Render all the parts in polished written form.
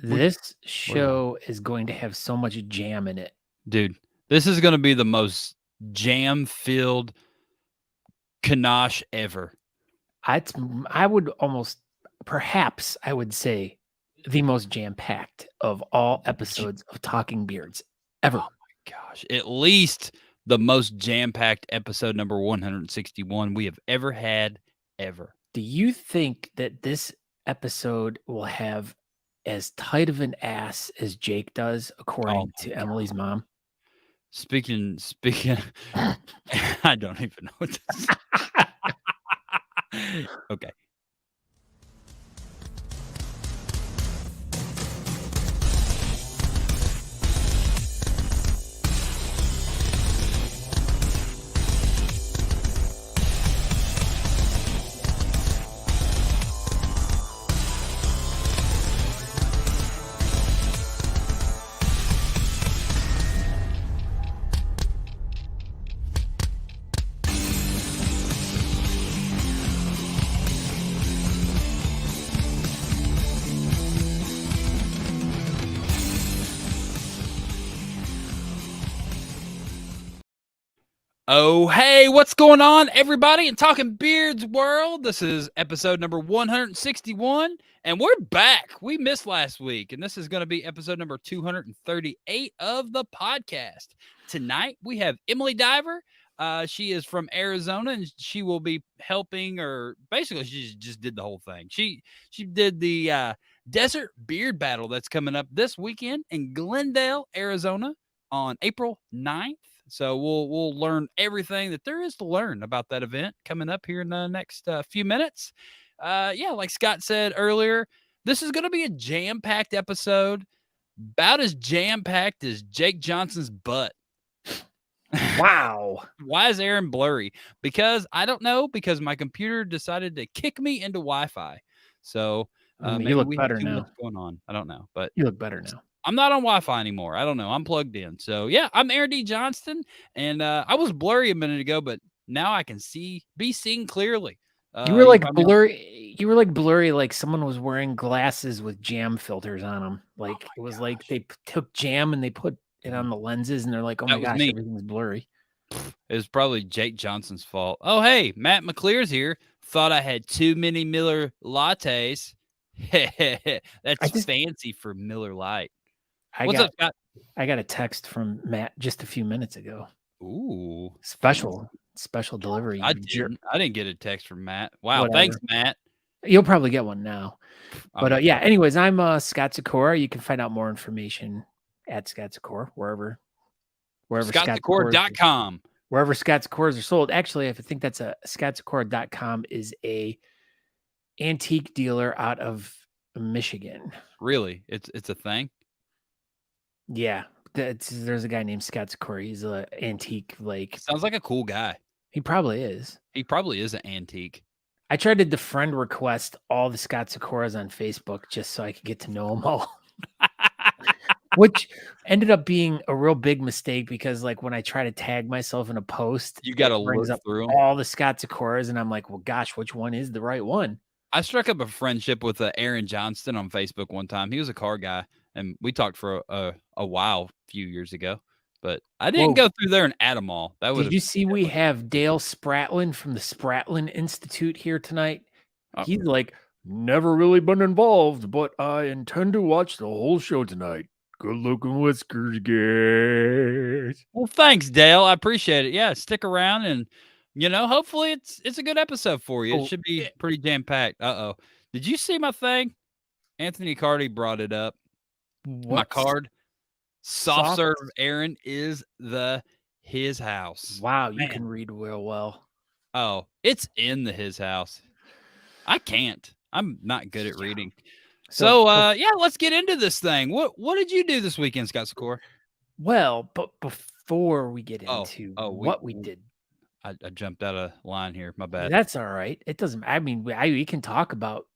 This show is going to have so much jam in it. Dude, this is going to be the most jam-filled Kanash ever. I would almost, perhaps I would say, the most jam-packed of all episodes of Talking Beards ever. Oh my gosh. At least the most jam-packed episode number 161 we have ever had, ever. Do you think that this episode will have as tight of an ass as Jake does, according to Emily's mom? Speaking, I don't even know what to say. Okay. Oh, hey, what's going on, everybody in Talking Beards world? This is episode number 161, and we're back. We missed last week, and this is going to be episode number 238 of the podcast. Tonight, we have Emily Diver. She is from Arizona, and she will be helping, or basically, she just did the whole thing. She did the Desert Beard Battle that's coming up this weekend in Glendale, Arizona on April 9th. So we'll learn everything that there is to learn about that event coming up here in the next few minutes. Like Scott said earlier, this is going to be a jam-packed episode, about as jam-packed as Jake Johnson's butt. Wow. Why is Aaron blurry? Because I don't know, because my computer decided to kick me into Wi-Fi. So you look better now. What's going on? I don't know, but you look better now. I'm not on Wi-Fi anymore. I don't know. I'm plugged in. So, yeah, I'm Aaron D. Johnston, and I was blurry a minute ago, but now I can be seen clearly. You were like blurry. You were like blurry, like someone was wearing glasses with jam filters on them. Like it was like they took jam and they put it on the lenses, and they're like, "Oh my gosh, everything's blurry." It was probably Jake Johnson's fault. Oh, hey, Matt McLear's here. Thought I had too many Miller lattes. That's fancy for Miller Lite. What's up, Scott? I got a text from Matt just a few minutes ago. Ooh. Special delivery. I didn't get a text from Matt. Wow. Whatever. Thanks, Matt. You'll probably get one now. But anyways, I'm Scott Sykora. You can find out more information at Scott Sykora, wherever ScottSykora.com. Wherever Scott Sykoras are sold. Actually, I think that's ScottSykora.com is a antique dealer out of Michigan. Really? It's a thing? Yeah. There's a guy named Scott Sykora. He's an antique, sounds like a cool guy. He probably is. He probably is an antique. I tried to friend request all the Scott Sykoras on Facebook just so I could get to know them all. Which ended up being a real big mistake because, when I try to tag myself in a post, you got to look through them. All the Scott Sykoras, and I'm like, well, gosh, which one is the right one? I struck up a friendship with Aaron Johnston on Facebook one time. He was a car guy, and we talked for a while a few years ago. But I didn't go through there and add them all. Did you see we have Dale Spratlin from the Spratlin Institute here tonight? He's like, never really been involved, but I intend to watch the whole show tonight. Good looking whiskers, guys. Well, thanks, Dale. I appreciate it. Yeah, stick around, and hopefully it's a good episode for you. It should be pretty jam packed. Did you see my thing? Anthony Cardi brought it up. My card. Soft serve Aaron is his house. Wow, you can read real well. Oh, it's in his house. I can't. I'm not good at reading. So let's get into this thing. What did you do this weekend, Scott Sykora? Well, but before we get into what we did, I jumped out of line here. My bad. That's all right. It doesn't. I mean, we can talk about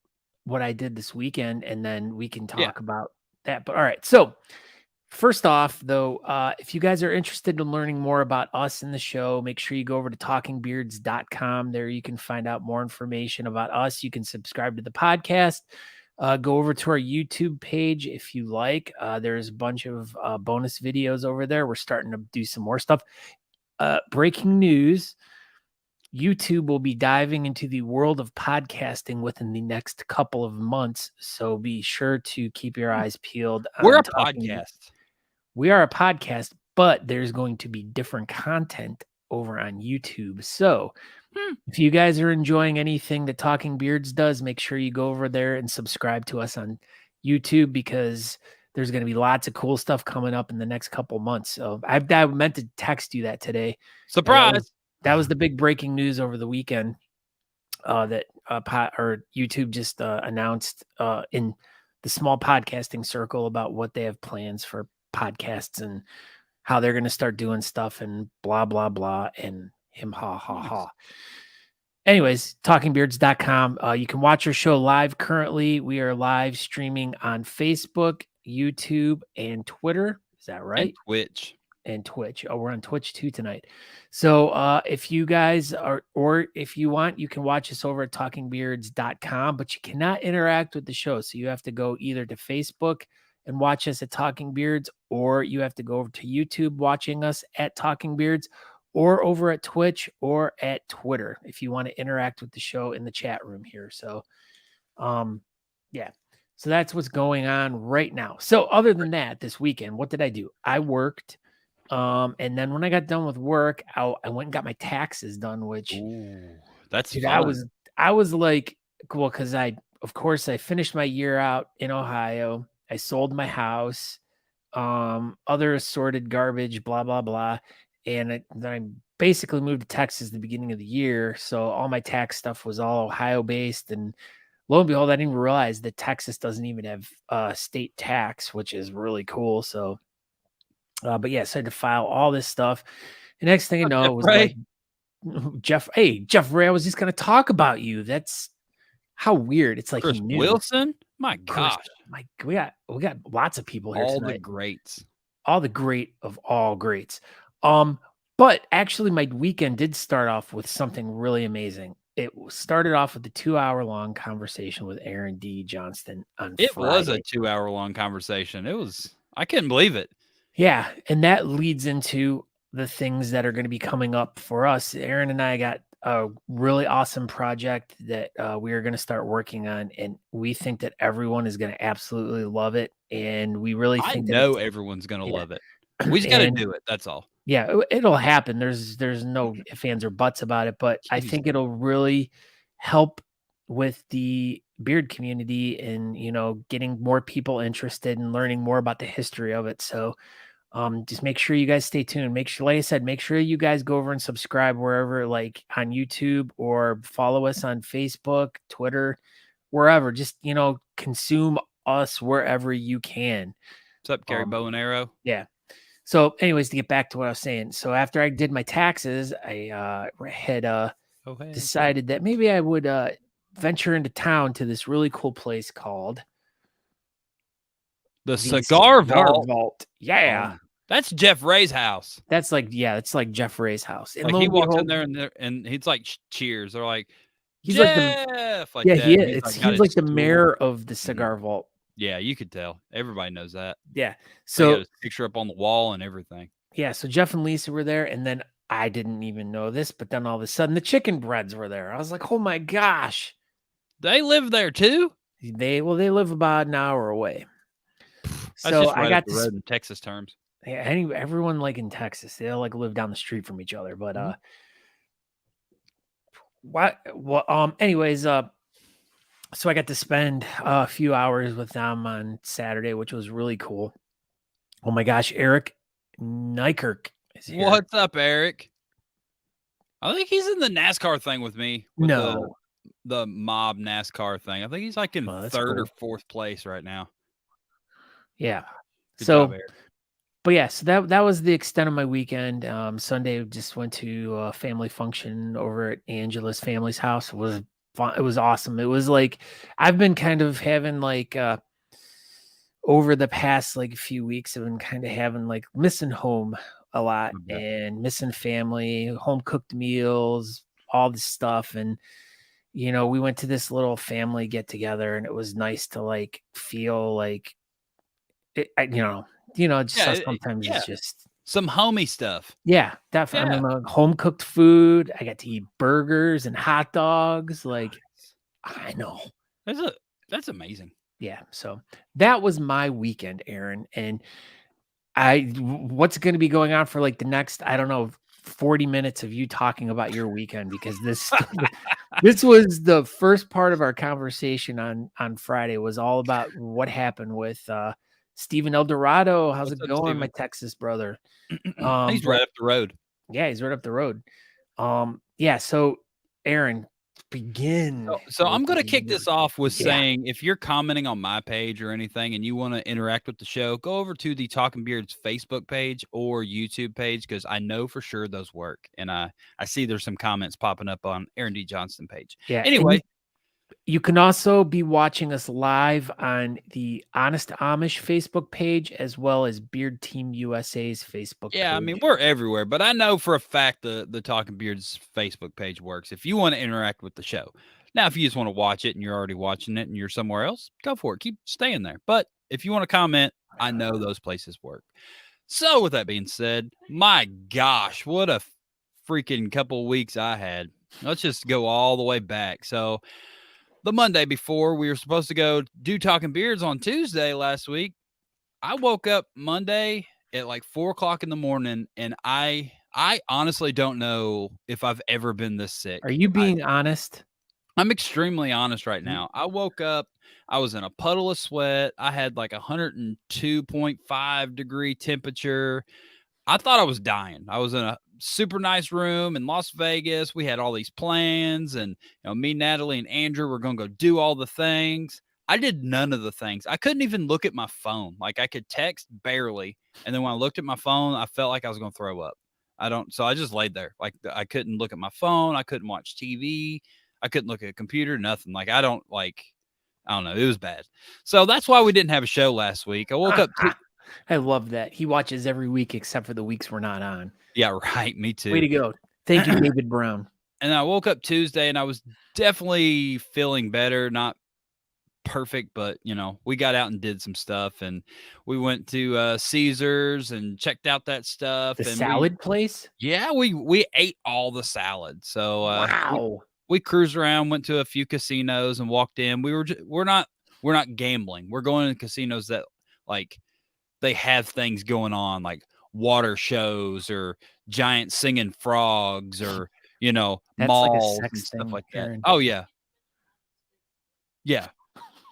what I did this weekend, and then we can talk about that. But all right. So first off, though, if you guys are interested in learning more about us in the show, make sure you go over to talkingbeards.com. There you can find out more information about us. You can subscribe to the podcast. Go over to our YouTube page if you like. There's a bunch of bonus videos over there. We're starting to do some more stuff. Breaking news. YouTube will be diving into the world of podcasting within the next couple of months. So be sure to keep your eyes peeled. We're a podcast. We are a podcast, but there's going to be different content over on YouTube. So if you guys are enjoying anything that Talking Beards does, make sure you go over there and subscribe to us on YouTube, because there's going to be lots of cool stuff coming up in the next couple months. So I meant to text you that today. Surprise. That was the big breaking news over the weekend that YouTube just announced in the small podcasting circle about what they have plans for podcasts and how they're going to start doing stuff and blah, blah, blah, and him ha, ha, ha. Anyways, talkingbeards.com. You can watch our show live currently. We are live streaming on Facebook, YouTube, and Twitter. Is that right? And Twitch. Oh, we're on Twitch too tonight. So if you guys are, or if you want, you can watch us over at talkingbeards.com, but you cannot interact with the show. So you have to go either to Facebook and watch us at Talking Beards, or you have to go over to YouTube watching us at Talking Beards, or over at Twitch or at Twitter if you want to interact with the show in the chat room here. So, yeah. So that's what's going on right now. So other than that, this weekend, what did I do? I worked. And then when I got done with work, I went and got my taxes done, which that's dude, fun. I was like, well, because of course I finished my year out in Ohio. I sold my house, other assorted garbage, blah, blah, blah. And then I basically moved to Texas at the beginning of the year. So all my tax stuff was all Ohio based. And lo and behold, I didn't even realize that Texas doesn't even have state tax, which is really cool. So but yeah, so I had to file all this stuff. The next thing I know, it was like Jeff Ray, I was just going to talk about you. That's how weird. It's like Chris he knew. Wilson. My gosh. We got lots of people here all tonight. The greats. All the great of all greats. But actually my weekend did start off with something really amazing. It started off with a 2-hour-long conversation with Aaron D. Johnston on Friday. It was a 2-hour-long conversation. I couldn't believe it. Yeah, and that leads into the things that are going to be coming up for us. Aaron and I got a really awesome project that we are going to start working on, and we think that everyone is going to absolutely love it. And we really think everyone's going to love it. We just got to do it. That's all. Yeah, it'll happen. There's no ifs, ands, or buts about it, but I think it'll really help with the beard community and, getting more people interested and learning more about the history of it. So just make sure you guys stay tuned. Make sure, like I said, make sure you guys go over and subscribe wherever, like on YouTube, or follow us on Facebook, Twitter, wherever. Just, consume us wherever you can. What's up, Gary Bow and Arrow? Yeah. So anyways, to get back to what I was saying. So after I did my taxes, I had decided that maybe I would venture into town to this really cool place called the Cigar Vault. Yeah. That's Jeff Ray's house. That's like Jeff Ray's house. And he walks in there and he's like, cheers. They're like, he's Jeff. He is. He's like the mayor of the Cigar Vault. Yeah, you could tell. Everybody knows that. Yeah. So got his picture up on the wall and everything. Yeah. So Jeff and Lisa were there, and then I didn't even know this, but then all of a sudden the chicken breads were there. I was like, oh my gosh. They live there too? They live about an hour away. That's so I got to in Texas terms. Yeah, everyone like in Texas, they all like live down the street from each other. But anyways, so I got to spend a few hours with them on Saturday, which was really cool. Oh my gosh, Eric Nykirk is here. What's up, Eric? I think he's in the NASCAR thing with me. No. The mob NASCAR thing. I think he's like in third or fourth place right now. Yeah. Good job, Eric. But yeah, so that was the extent of my weekend. Sunday, just went to a family function over at Angela's family's house. It was fun. It was awesome. It was like, I've been kind of having like, over the past like few weeks, I've been kind of having like missing home a lot and missing family, home cooked meals, all this stuff. And, we went to this little family get together, and it was nice to like feel like it, just how sometimes yeah. it's just Some homey stuff. definitely. Yeah. I mean, home cooked food. I got to eat burgers and hot dogs. Like, I know. That's amazing. Yeah. So that was my weekend, Aaron. And what's going to be going on for like the next, I don't know, 40 minutes of you talking about your weekend, because this was the first part of our conversation on Friday, was all about what happened with Steven Eldorado. How's What's it up, going, Steven? my Texas brother? He's But right up the road. yeah, he's right up the road. Yeah, so Aaron, begin. So I'm going to kick this off with Yeah. saying, if you're commenting on my page or anything and you want to interact with the show, go over to the Talking Beards Facebook page or YouTube page, because I know for sure those work. And I see there's some comments popping up on Aaron D. Johnston page. Yeah. Anyway, you can also be watching us live on the Honest Amish Facebook page, as well as Beard Team USA's Facebook page. I mean, we're everywhere, but I know for a fact the Talking Beards Facebook page works if you want to interact with the show. Now, if you just want to watch it and you're already watching it and you're somewhere else, go for it. Keep staying there. But if you want to comment, I know those places work. So with that being said, my gosh, what a freaking couple weeks I had. Let's just go all the way back. So the Monday before we were supposed to go do Talking Beards on Tuesday last week, I woke up Monday at like 4:00 in the morning, and I honestly don't know if I've ever been this sick. Are you being honest? I'm extremely honest right now. I woke up, I was in a puddle of sweat. I had like 102.5 degree temperature. I thought I was dying. I was in a super nice room in Las Vegas. We had all these plans, and me, Natalie, and Andrew were going to go do all the things. I did none of the things. I couldn't even look at my phone. Like, I could text barely. And then when I looked at my phone, I felt like I was going to throw up. So I just laid there. Like, I couldn't look at my phone. I couldn't watch TV. I couldn't look at a computer, nothing. Like, I don't know. It was bad. So that's why we didn't have a show last week. I woke up. I love that. He watches every week except for the weeks we're not on. Yeah, right. Me too. Way to go. Thank you, David Brown. And I woke up Tuesday and I was definitely feeling better. Not perfect, but we got out and did some stuff, and we went to Caesars and checked out that stuff. The and salad place? Yeah, we ate all the salad. So wow. We cruised around, went to a few casinos and walked in. We're not gambling. We're going to casinos that like they have things going on, like water shows or giant singing frogs, or That's malls like a and sex stuff thing, like that. Aaron. Oh yeah.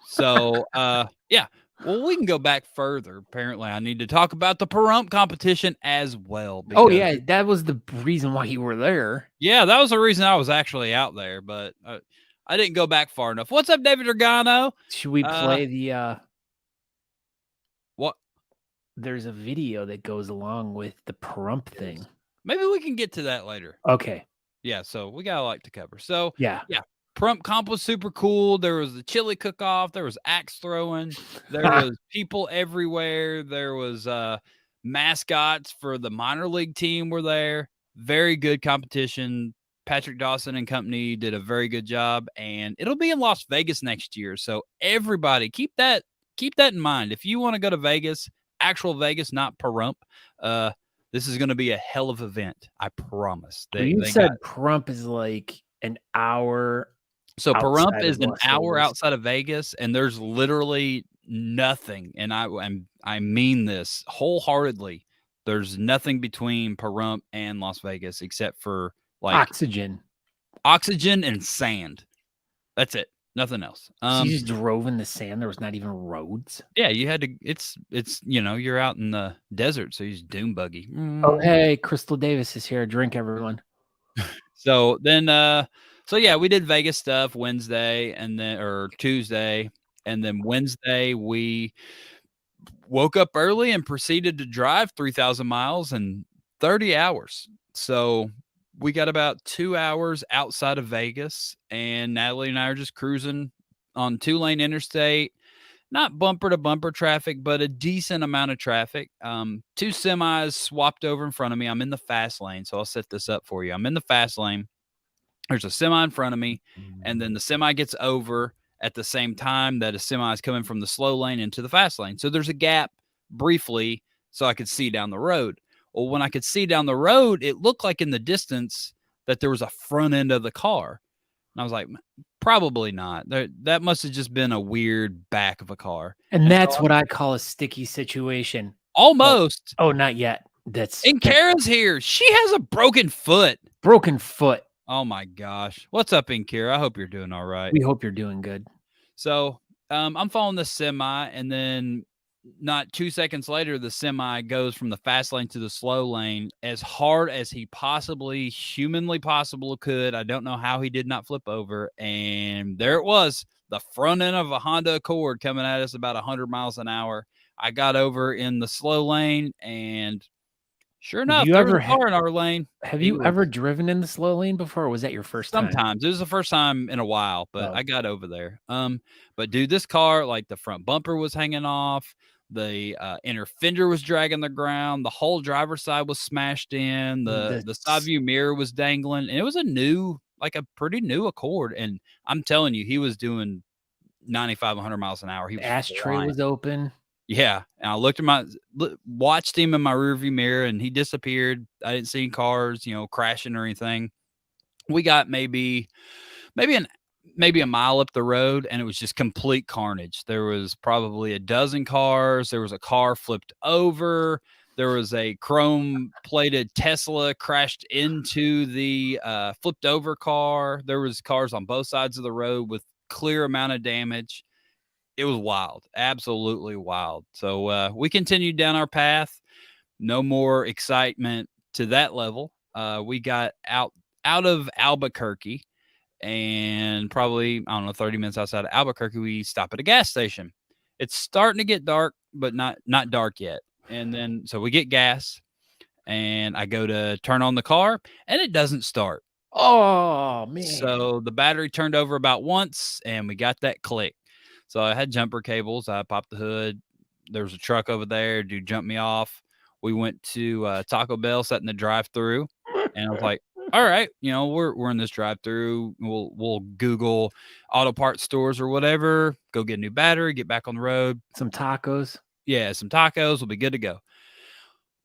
So yeah. Well, we can go back further. Apparently, I need to talk about the Pahrump competition as well. Oh yeah, that was the reason why you were there. Yeah, that was the reason I was actually out there, but I didn't go back far enough. What's up, David Organo? Should we play the what? There's a video that goes along with the Pahrump thing. Maybe we can get to that later. Okay. Yeah, so we got a lot to cover. So yeah. Pahrump comp was super cool. There was the chili cook-off. There was axe throwing. There was people everywhere. There was mascots for the minor league team were there. Very good competition. Patrick Dawson and company did a very good job, and it'll be in Las Vegas next year. So everybody keep that in mind. If you want to go to Vegas, actual Vegas, not Pahrump, this is going to be a hell of an event. I promise. You said Pahrump is like an hour. So Pahrump is an hour outside of Vegas, and there's literally nothing. And I mean this wholeheartedly. There's nothing between Pahrump and Las Vegas except for like oxygen and sand. That's it. Nothing else. So you just drove in the sand. There was not even roads. Yeah, you had to. It's you're out in the desert, so you just dune buggy. Oh hey, Crystal Davis is here. Drink, everyone. So then, so yeah, we did Vegas stuff Wednesday or Tuesday, and then Wednesday we woke up early and proceeded to drive 3,000 miles in 30 hours. So we got about 2 hours outside of Vegas, and Natalie and I are just cruising on 2-lane interstate, not bumper to bumper traffic, but a decent amount of traffic. 2 semis swapped over in front of me. I'm in the fast lane. So I'll set this up for you. I'm in the fast lane. There's a semi in front of me, and then the semi gets over at the same time that a semi is coming from the slow lane into the fast lane. So there's a gap briefly so I could see down the road. Well, when I could see down the road, it looked like in the distance that there was a front end of the car. And I was like, probably not. That must have just been a weird back of a car. And that's what I call a sticky situation. Almost. Oh, not yet. And Kara's here. She has a broken foot. Broken foot. Oh my gosh. What's up, Kara? I hope you're doing all right. We hope you're doing good. So I'm following the semi, and then not 2 seconds later, the semi goes from the fast lane to the slow lane as hard as he possibly, humanly possible could. I don't know how he did not flip over. And there it was, the front end of a Honda Accord coming at us about 100 miles an hour. I got over in the slow lane, and sure enough, there was a car in our lane. Have you ever driven in the slow lane before, or was that your first time? Sometimes. It was the first time in a while, but I got over there. But dude, this car, like the front bumper was hanging off. The inner fender was dragging the ground. The whole driver's side was smashed in. The side view mirror was dangling. And it was a pretty new Accord. And I'm telling you, he was doing 95, 100 miles an hour. He was ashtray was open. Yeah. And I watched him in my rearview mirror, and he disappeared. I didn't see cars, crashing or anything. We got maybe a mile up the road, and it was just complete carnage. There was probably a dozen cars. There was a car flipped over. There was a chrome plated Tesla crashed into the flipped over car. There was cars on both sides of the road with clear amount of damage. It was wild, absolutely wild. So we continued down our path. No more excitement to that level. We got out of Albuquerque, and probably, 30 minutes outside of Albuquerque, we stop at a gas station. It's starting to get dark, but not dark yet. And then, so we get gas, and I go to turn on the car, and it doesn't start. Oh, man. So the battery turned over about once, and we got that click. So I had jumper cables. I popped the hood. There was a truck over there. Dude jumped me off. We went to Taco Bell, sat in the drive-thru, and I was like, all right, we're in this drive-thru. We'll Google auto parts stores or whatever, go get a new battery, get back on the road. Some tacos. Yeah, some tacos. We'll be good to go.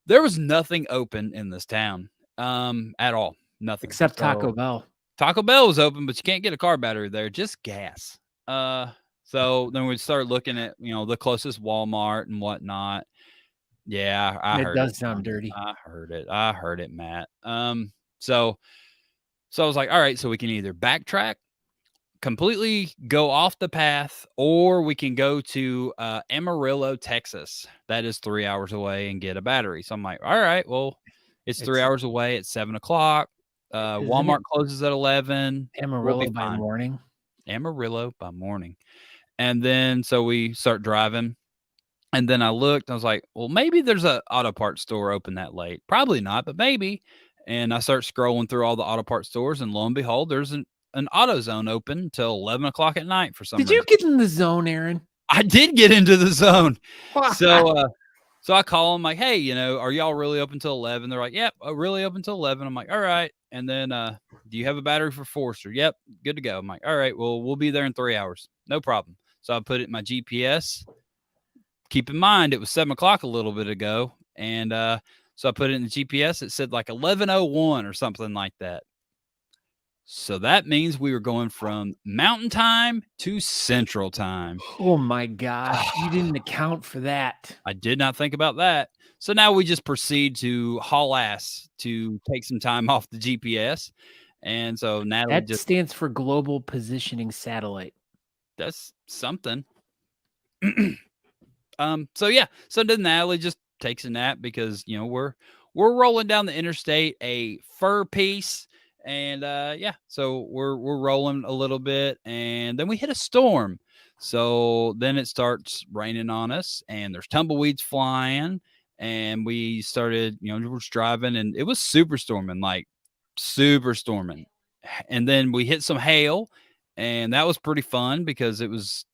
There was nothing open in this town at all. Nothing. Except Taco Bell. Taco Bell was open, but you can't get a car battery there, just gas. So then we started looking at, the closest Walmart and whatnot. Yeah, I heard it. It does sound dirty. I heard it, Matt. So I was like, all right, so we can either backtrack, completely go off the path, or we can go to Amarillo, Texas. That is 3 hours away, and get a battery. So I'm like, all right, well, it's 3 hours away at 7:00. Walmart closes at 11. Amarillo by morning. Amarillo by morning. And then, so we start driving, and then I looked, I was like, well, maybe there's a auto parts store open that late. Probably not, but maybe. And I start scrolling through all the auto parts stores, and lo and behold, there's an AutoZone open until 11 o'clock at night for some reason. Did you get in the zone, Aaron? I did get into the zone. So I call them like, hey, are y'all really open till 11? They're like, yep, really open till 11. I'm like, all right. And then, do you have a battery for Forester? Yep, good to go. I'm like, all right, well, we'll be there in 3 hours. No problem. So I put it in my GPS. Keep in mind, it was 7:00 a little bit ago. And so I put it in the GPS. It said like 11:01 or something like that. So that means we were going from Mountain Time to Central Time. Oh my gosh. You didn't account for that. I did not think about that. So now we just proceed to haul ass to take some time off the GPS. And so Natalie that stands for Global Positioning Satellite. That's something. So then Natalie just takes a nap because, we're rolling down the interstate, a fur piece. And so we're rolling a little bit, and then we hit a storm. So then it starts raining on us, and there's tumbleweeds flying, and we started, we're just driving, and it was super storming. And then we hit some hail, and that was pretty fun because it was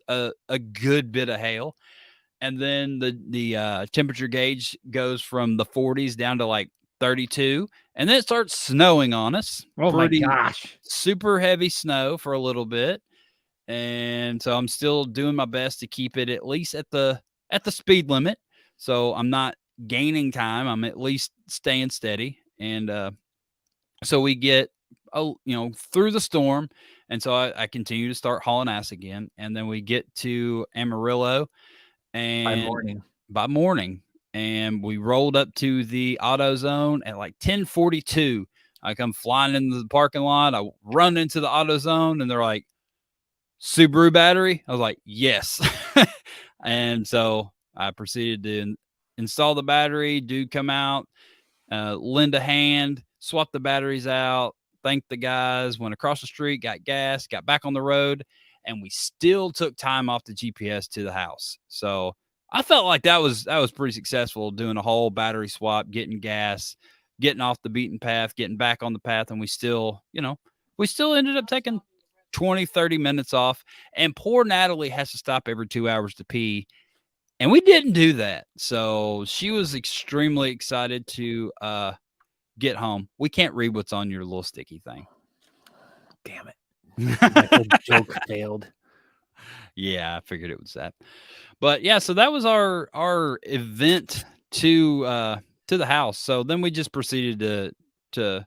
a good bit of hail. And then the temperature gauge goes from the 40s down to like 32, and then it starts snowing on us. Oh my Pretty gosh. super heavy snow for a little bit. And so I'm still doing my best to keep it at least at the speed limit. So I'm not gaining time. I'm at least staying steady. And so we get through the storm. And so I continue to start hauling ass again. And then we get to Amarillo and by morning. And we rolled up to the AutoZone at like 10:42. I come flying into the parking lot. I run into the AutoZone and they're like, Subaru battery? I was like, yes. And so I proceeded to install the battery. Dude come out, lend a hand, swap the batteries out, thanked the guys, went across the street, got gas, got back on the road, and we still took time off the GPS to the house. So I felt like that was pretty successful, doing a whole battery swap, getting gas, getting off the beaten path, getting back on the path, and we still ended up taking 20, 30 minutes off. And poor Natalie has to stop every 2 hours to pee. And we didn't do that. So she was extremely excited to get home. We can't read what's on your little sticky thing. Damn it. My whole joke failed. Yeah, I figured it was that. But yeah, so that was our event to the house. So then we just proceeded to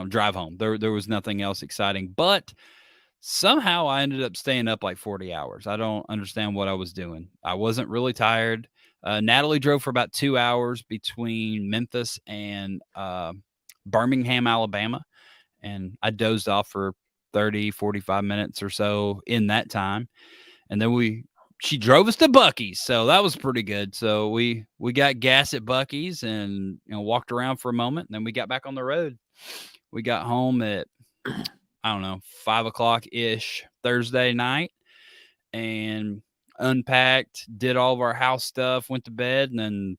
drive home. There was nothing else exciting, but somehow I ended up staying up like 40 hours. I don't understand what I was doing. I wasn't really tired. Natalie drove for about 2 hours between Memphis and Birmingham, Alabama. And I dozed off for 30, 45 minutes or so in that time. And then she drove us to Buc-ee's. So that was pretty good. So we got gas at Buc-ee's and walked around for a moment. And then we got back on the road. We got home at, 5 o'clock ish Thursday night and unpacked, did all of our house stuff, went to bed, and then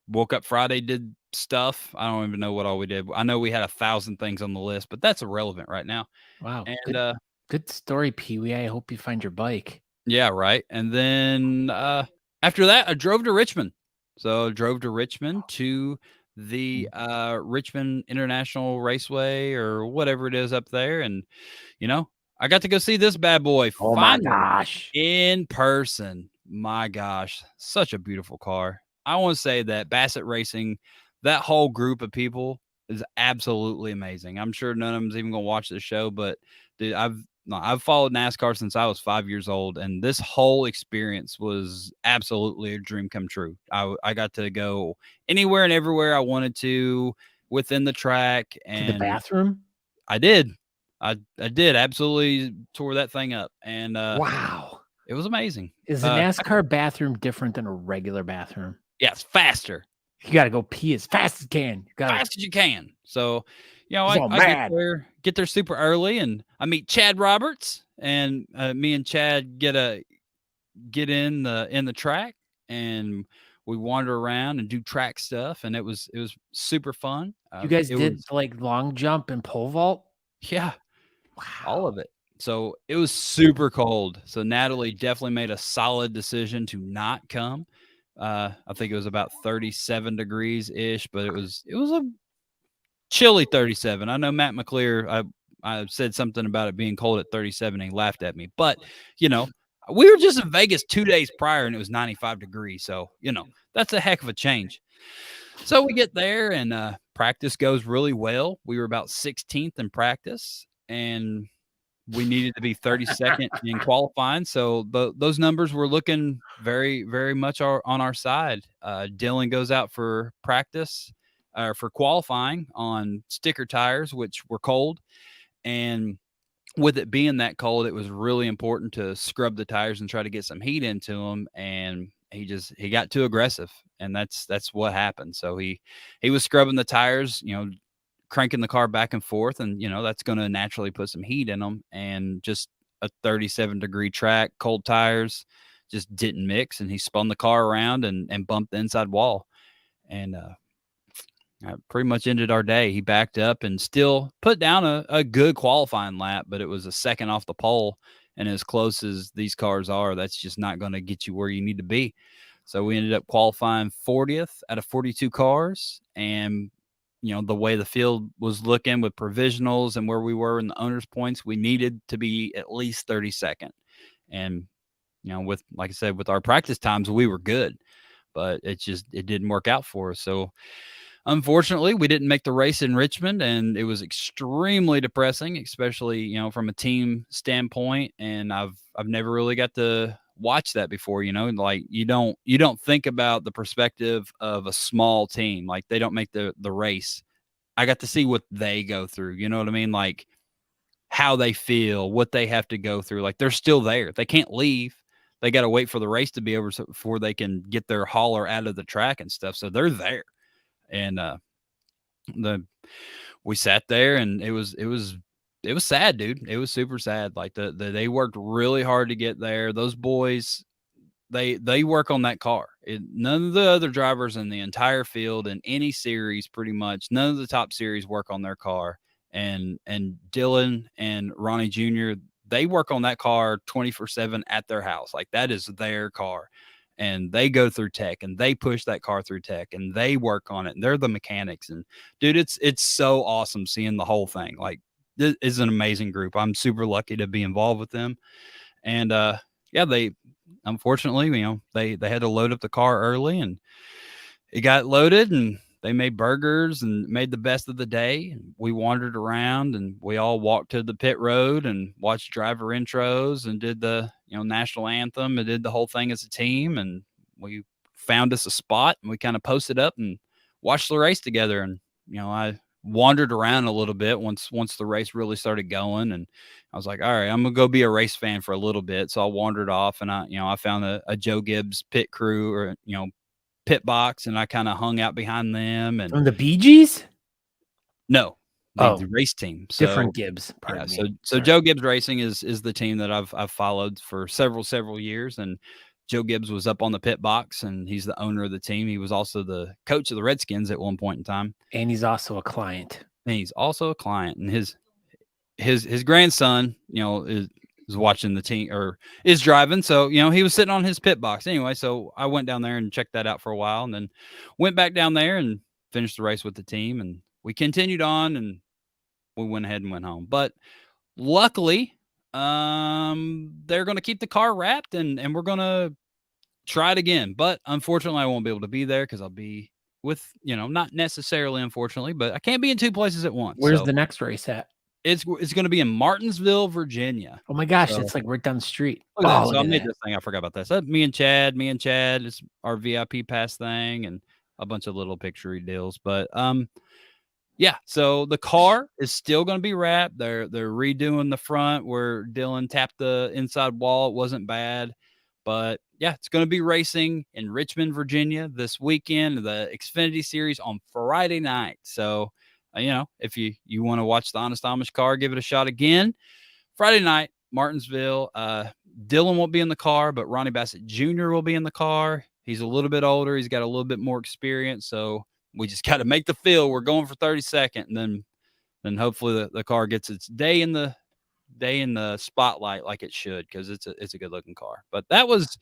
woke up Friday, did stuff. I don't even know what all we did. I know we had 1,000 things on the list, but that's irrelevant right now. Wow. And good story, Pee-wee. I hope you find your bike. Yeah, right. And then after that, I drove to Richmond. So I drove to Richmond to the Richmond International Raceway or whatever it is up there. And, I got to go see this bad boy. Oh my gosh. In person. My gosh. Such a beautiful car. I want to say that Bassett Racing, that whole group of people is absolutely amazing. I'm sure none of them's even going to watch the show, but dude, I've followed NASCAR since I was 5 years old, and this whole experience was absolutely a dream come true. I got to go anywhere and everywhere I wanted to within the track. And to the bathroom? I did. I did. Absolutely tore that thing up. And wow. It was amazing. Is a NASCAR bathroom different than a regular bathroom? Yeah, it's faster. You got to go pee as fast as you can. Fast as you can. So, I get there super early, and I meet Chad Roberts, and me and Chad get in the track, and we wander around and do track stuff, and it was super fun. You guys did like long jump and pole vault? Yeah. Wow. All of it. So it was super cold. So Natalie definitely made a solid decision to not come. I think it was about 37 degrees ish, but it was a chilly 37. I know Matt McLear, I said something about it being cold at 37 and he laughed at me, but we were just in Vegas 2 days prior and it was 95 degrees. So, that's a heck of a change. So we get there and practice goes really well. We were about 16th in practice and we needed to be 32nd in qualifying. So those numbers were looking very, very much on our side. Dylan goes out for practice for qualifying on sticker tires, which were cold. And with it being that cold, it was really important to scrub the tires and try to get some heat into them. And he got too aggressive, and that's what happened. So he was scrubbing the tires, cranking the car back and forth, and that's going to naturally put some heat in them. And just a 37-degree track, cold tires, just didn't mix, and he spun the car around and bumped the inside wall, and pretty much ended our day. He backed up and still put down a good qualifying lap, but it was a second off the pole, and as close as these cars are, that's just not going to get you where you need to be. So we ended up qualifying 40th out of 42 cars. And, the way the field was looking with provisionals and where we were in the owner's points, we needed to be at least 32nd. And, with, like I said, with our practice times, we were good, but it didn't work out for us. So unfortunately, we didn't make the race in Richmond, and it was extremely depressing, especially, from a team standpoint. And I've never really got to watch that before, like you don't think about the perspective of a small team. Like they don't make the race. I got to see what they go through. You know what I mean? Like how they feel, what they have to go through. Like they're still there. They can't leave. They got to wait for the race to be over before they can get their hauler out of the track and stuff. So they're there. And we sat there, and it was sad, dude. It was super sad. Like they worked really hard to get there. Those boys, they work on that car. None of the other drivers in the entire field in any series, pretty much none of the top series work on their car. And Dylan and Ronnie Jr., they work on that car 24/7 at their house. Like that is their car. And they go through tech, and they push that car through tech, and they work on it, and they're the mechanics. And dude, it's so awesome seeing the whole thing. Like this is an amazing group. I'm super lucky to be involved with them. And they unfortunately, they had to load up the car early, and it got loaded, and they made burgers and made the best of the day. And we wandered around, and we all walked to the pit road and watched driver intros and did the, national anthem and did the whole thing as a team. And we found us a spot, and we kind of posted up and watched the race together. And, I wandered around a little bit once the race really started going. And I was like, all right, I'm going to go be a race fan for a little bit. So I wandered off, and I found a Joe Gibbs pit crew, or, pit box, and I kind of hung out behind them. And from the Bee Gees? No, the race team. So, different Gibbs. Pardon me. So Joe Gibbs Racing is the team that I've followed for several years. And Joe Gibbs was up on the pit box, and he's the owner of the team. He was also the coach of the Redskins at one point in time. And he's also a client. And his grandson, is watching the team, or is driving. So, he was sitting on his pit box anyway. So I went down there and checked that out for a while, and then went back down there and finished the race with the team. And we continued on, and we went ahead and went home. But luckily, they're going to keep the car wrapped, and we're going to try it again. But unfortunately, I won't be able to be there because I'll be with, not necessarily unfortunately, but I can't be in two places at once. Where's the next race at? It's going to be in Martinsville, Virginia. Oh my gosh, it's like right down the street. So I made this thing. I forgot about that. So me and Chad, it's our VIP pass thing, and a bunch of little picture deals. But so the car is still going to be wrapped. They're redoing the front where Dylan tapped the inside wall. It wasn't bad. But yeah, it's going to be racing in Richmond, Virginia this weekend, the Xfinity Series on Friday night. So if you want to watch the Honest Amish car, give it a shot again. Friday night, Martinsville. Dylan won't be in the car, but Ronnie Bassett Jr. will be in the car. He's a little bit older. He's got a little bit more experience. So we just got to make the field. We're going for 32nd, and then hopefully the car gets its day in the spotlight like it should, because it's a good looking car. But that was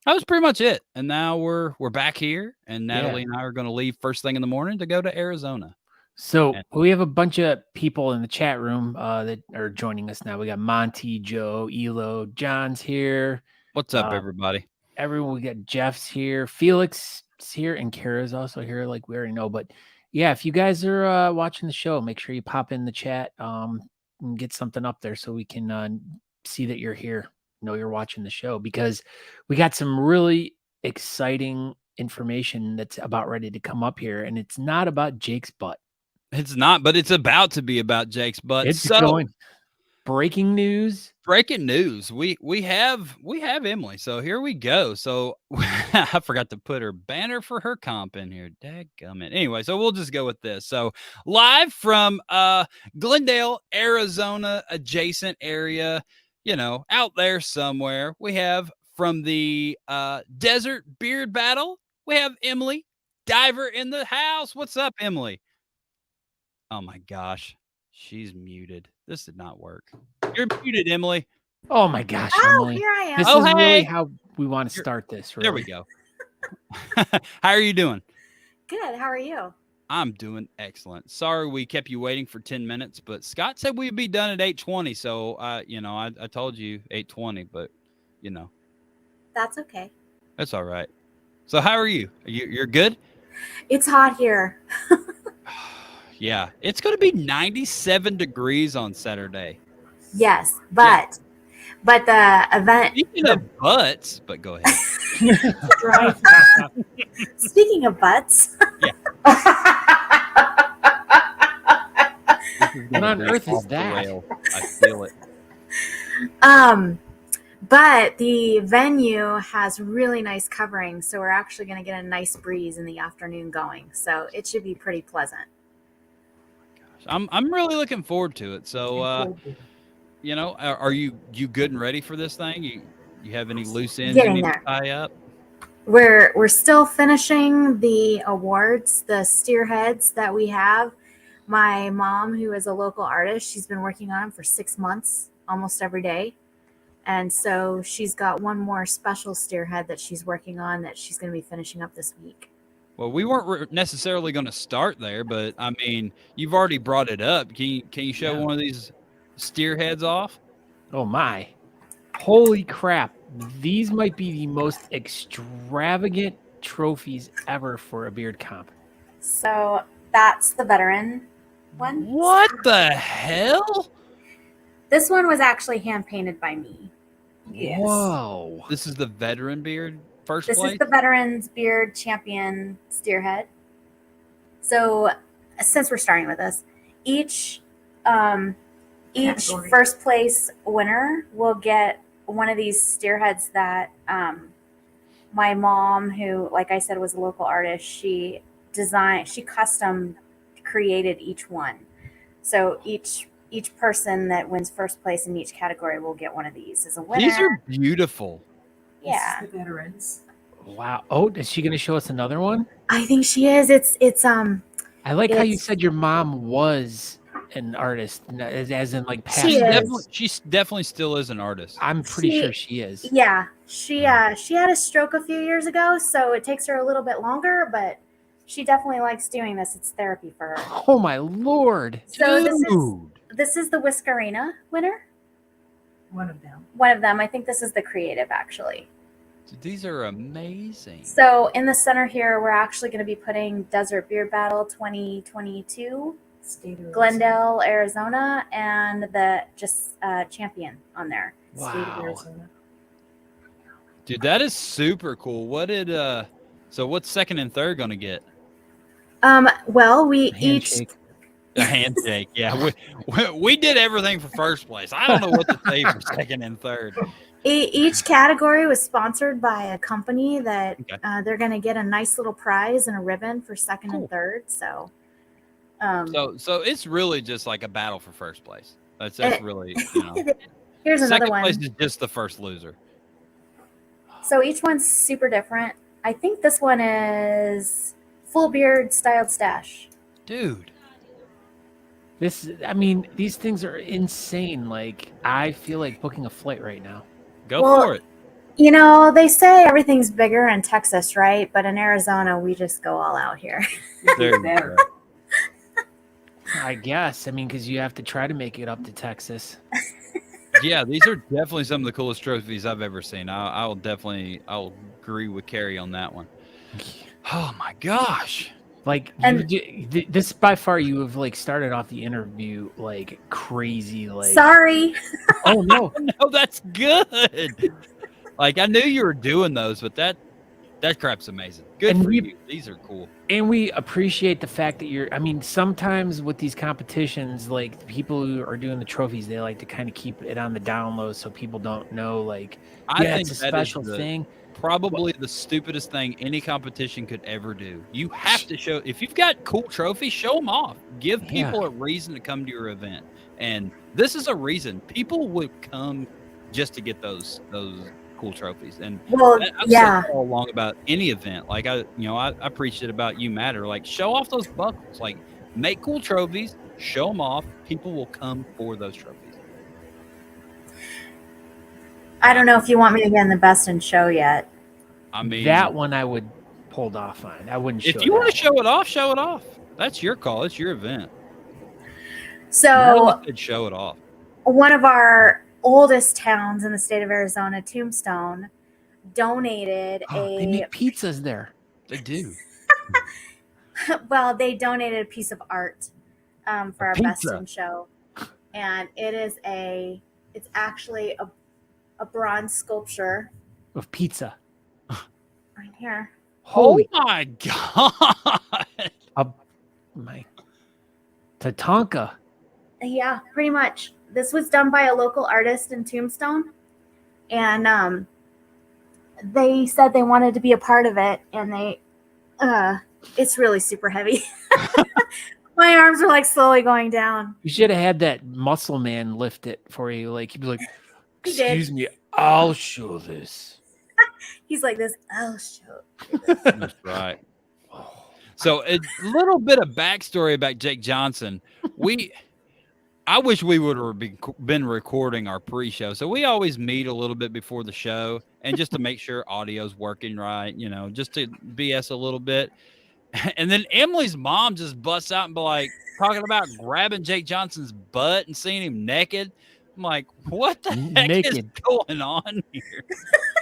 pretty much it. And now we're back here, and Natalie and I are going to leave first thing in the morning to go to Arizona. So we have a bunch of people in the chat room that are joining us now. We got Monty, Joe, Elo, John's here. What's up, everybody? Everyone, we got Jeff's here, Felix is here, and Kara's also here, like we already know. But yeah, if you guys are watching the show, make sure you pop in the chat and get something up there so we can see that you're here, know you're watching the show, because we got some really exciting information that's about ready to come up here, and it's not about Jake's butt. It's not, but it's about to be about Jake's butt. It's going. Breaking news. We have Emily. So here we go. So I forgot to put her banner for her comp in here. Dadgummit. Anyway, so we'll just go with this. So live from Glendale, Arizona, adjacent area, out there somewhere. We have from the Desert Beard Battle. We have Emily Diver in the house. What's up, Emily? Oh my gosh, she's muted. This did not work. You're muted, Emily. Oh my gosh, Oh, Emily. here I am. This is really how we want to start this. Really. There we go. How are you doing? Good. How are you? I'm doing excellent. Sorry we kept you waiting for 10 minutes, but Scott said we'd be done at 8:20. So, I told you 8:20, but, That's okay. that's all right. So how are you? You're good? It's hot here. Yeah. It's going to be 97 degrees on Saturday. Yes, but the event. Speaking of butts, but go ahead. Speaking of butts. Yeah. What on earth is that? I feel it. But the venue has really nice covering, so we're actually going to get a nice breeze in the afternoon going. So it should be pretty pleasant. I'm really looking forward to it. So, are you good and ready for this thing? You have any loose ends you need to tie up? We're still finishing the awards, the steer heads that we have. My mom, who is a local artist, she's been working on them for 6 months, almost every day. And so she's got one more special steer head that she's working on that she's going to be finishing up this week. Well, we weren't necessarily going to start there, but I mean, you've already brought it up. Can you show one of these steer heads off? Oh my. Holy crap. These might be the most extravagant trophies ever for a beard comp. So that's the veteran one. What the hell? This one was actually hand painted by me. Yes. Whoa. This is the veteran beard first place? This is the Veterans Beard Champion Steerhead. So since we're starting with this, each first place winner will get one of these steerheads that my mom, who, like I said, was a local artist, she custom created each one. So each person that wins first place in each category will get one of these as a winner. These are beautiful. Yeah. This is the veterans. Wow. Oh, is she going to show us another one? I think she is. It's I like how you said your mom was an artist, as in like past. She definitely still is an artist. I'm pretty sure she is. Yeah. She had a stroke a few years ago, so it takes her a little bit longer, but she definitely likes doing this. It's therapy for her. Oh my Lord. So this is the Whiskerina winner. One of them. One of them. I think this is the creative, actually. These are amazing. So in the center here, we're actually going to be putting Desert Beard Battle 2022, Glendale, Arizona, and the champion on there. Wow. State of Arizona. Dude, that is super cool. So what's second and third going to get? Well, we Handshake. A handshake. Yeah, we did everything for first place. I don't know what to say for second and third. Each category was sponsored by a company that they're going to get a nice little prize and a ribbon for second and third. So it's really just like a battle for first place. That's really, Here's another second one. place is just the first loser. So each one's super different. I think this one is full beard styled stash. Dude. These things are insane. Like, I feel like booking a flight right now. Go for it. They say everything's bigger in Texas, right? But in Arizona, we just go all out here. There. I guess. Because you have to try to make it up to Texas. Yeah, these are definitely some of the coolest trophies I've ever seen. I'll agree with Carrie on that one. Oh my gosh. Like, this by far, you have like started off the interview like crazy. Like, sorry. Oh no, no, that's good. Like, I knew you were doing those, but that crap's amazing. Good for you. These are cool. And we appreciate the fact that sometimes with these competitions, like the people who are doing the trophies, they like to kind of keep it on the down low so people don't know. Like, I think it's a special thing. Probably the stupidest thing any competition could ever do. You have to show, if you've got cool trophies, show them off. Give people a reason to come to your event. And this is a reason. People would come just to get those cool trophies. And I've said all along about any event. Like, I preached it about You Matter. Like, show off those buckles. Like, make cool trophies, show them off. People will come for those trophies. I don't know if you want me to get in the best in show yet. I mean, that one I would hold off on. I wouldn't show if you want that to show it off, show it off. That's your call. It's your event. So Natalie said show it off. one of our oldest towns in the state of Arizona, Tombstone, donated They make pizzas there. They do. well, they donated a piece of art for our Best pizza. in show, and it's actually a bronze sculpture Of pizza. right here. Holy Oh my God. my Tatanka. Yeah, pretty much. This was done by a local artist in Tombstone, and they said they wanted to be a part of it, and it's really super heavy. My arms are like slowly going down. You should have had that muscle man lift it for you. Like he'd be like, He did. "Excuse me, I'll show this." He's like this. I'll show. That's right. So a little bit of backstory about Jake Johnston. I wish we would have been recording our pre-show. So we always meet a little bit before the show, and just to make sure audio's working right, just to BS a little bit. And then Emily's mom just busts out and be like talking about grabbing Jake Johnston's butt and seeing him naked. I'm like, what the heck is going on here?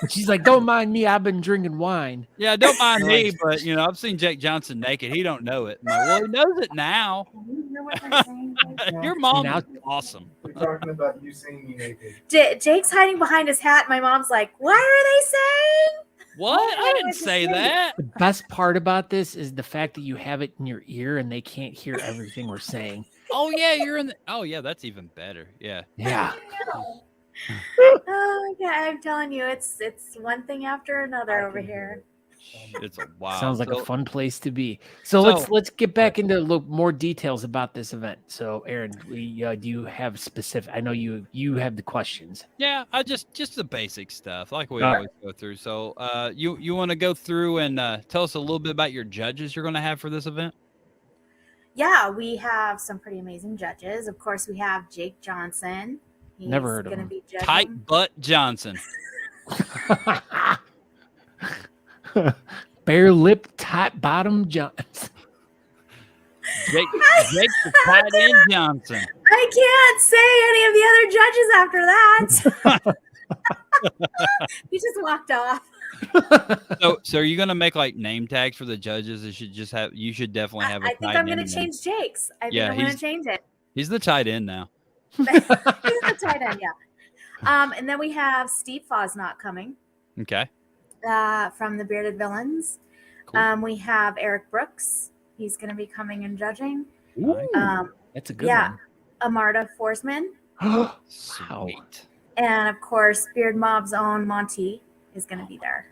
She's like, "Don't mind me. I've been drinking wine." Yeah, don't mind me, but I've seen Jake Johnston naked. He don't know it. I'm like, well, he knows it now. Your mom is awesome. We're talking about you seeing me naked. Jake's hiding behind his hat. My mom's like, "What are they saying?" What? I didn't say that. The best part about this is the fact that you have it in your ear and they can't hear everything we're saying. Oh yeah, you're in. Oh yeah, that's even better. Yeah. Yeah. Oh yeah, I'm telling you, it's one thing after another over here. It's a wow. Sounds like a fun place to be. So let's get back into a little more details about this event. So Aaron, do you have specific? I know you have the questions. Yeah, I just the basic stuff like we always go through. So you want to go through and tell us a little bit about your judges you're going to have for this event? Yeah, we have some pretty amazing judges. Of course, we have Jake Johnston. He's Never heard of gonna him. be judging. Tight Butt Johnson. Bare lip, tight bottom Johnson. Jake the tight end Johnson. I can't say any of the other judges after that. He just walked off. So are you gonna make like name tags for the judges? You should definitely have. I think I'm gonna change Jake's. I think I'm gonna change it. He's the tight end now. He's the tight end, yeah. And then we have Steve Fosnot coming. Okay. From the Bearded Villains. Cool. We have Eric Brooks. He's going to be coming and judging. Ooh, that's a good one. Amarda Forsman. Sweet. And of course, Beard Mobb's own Monty is going to be there.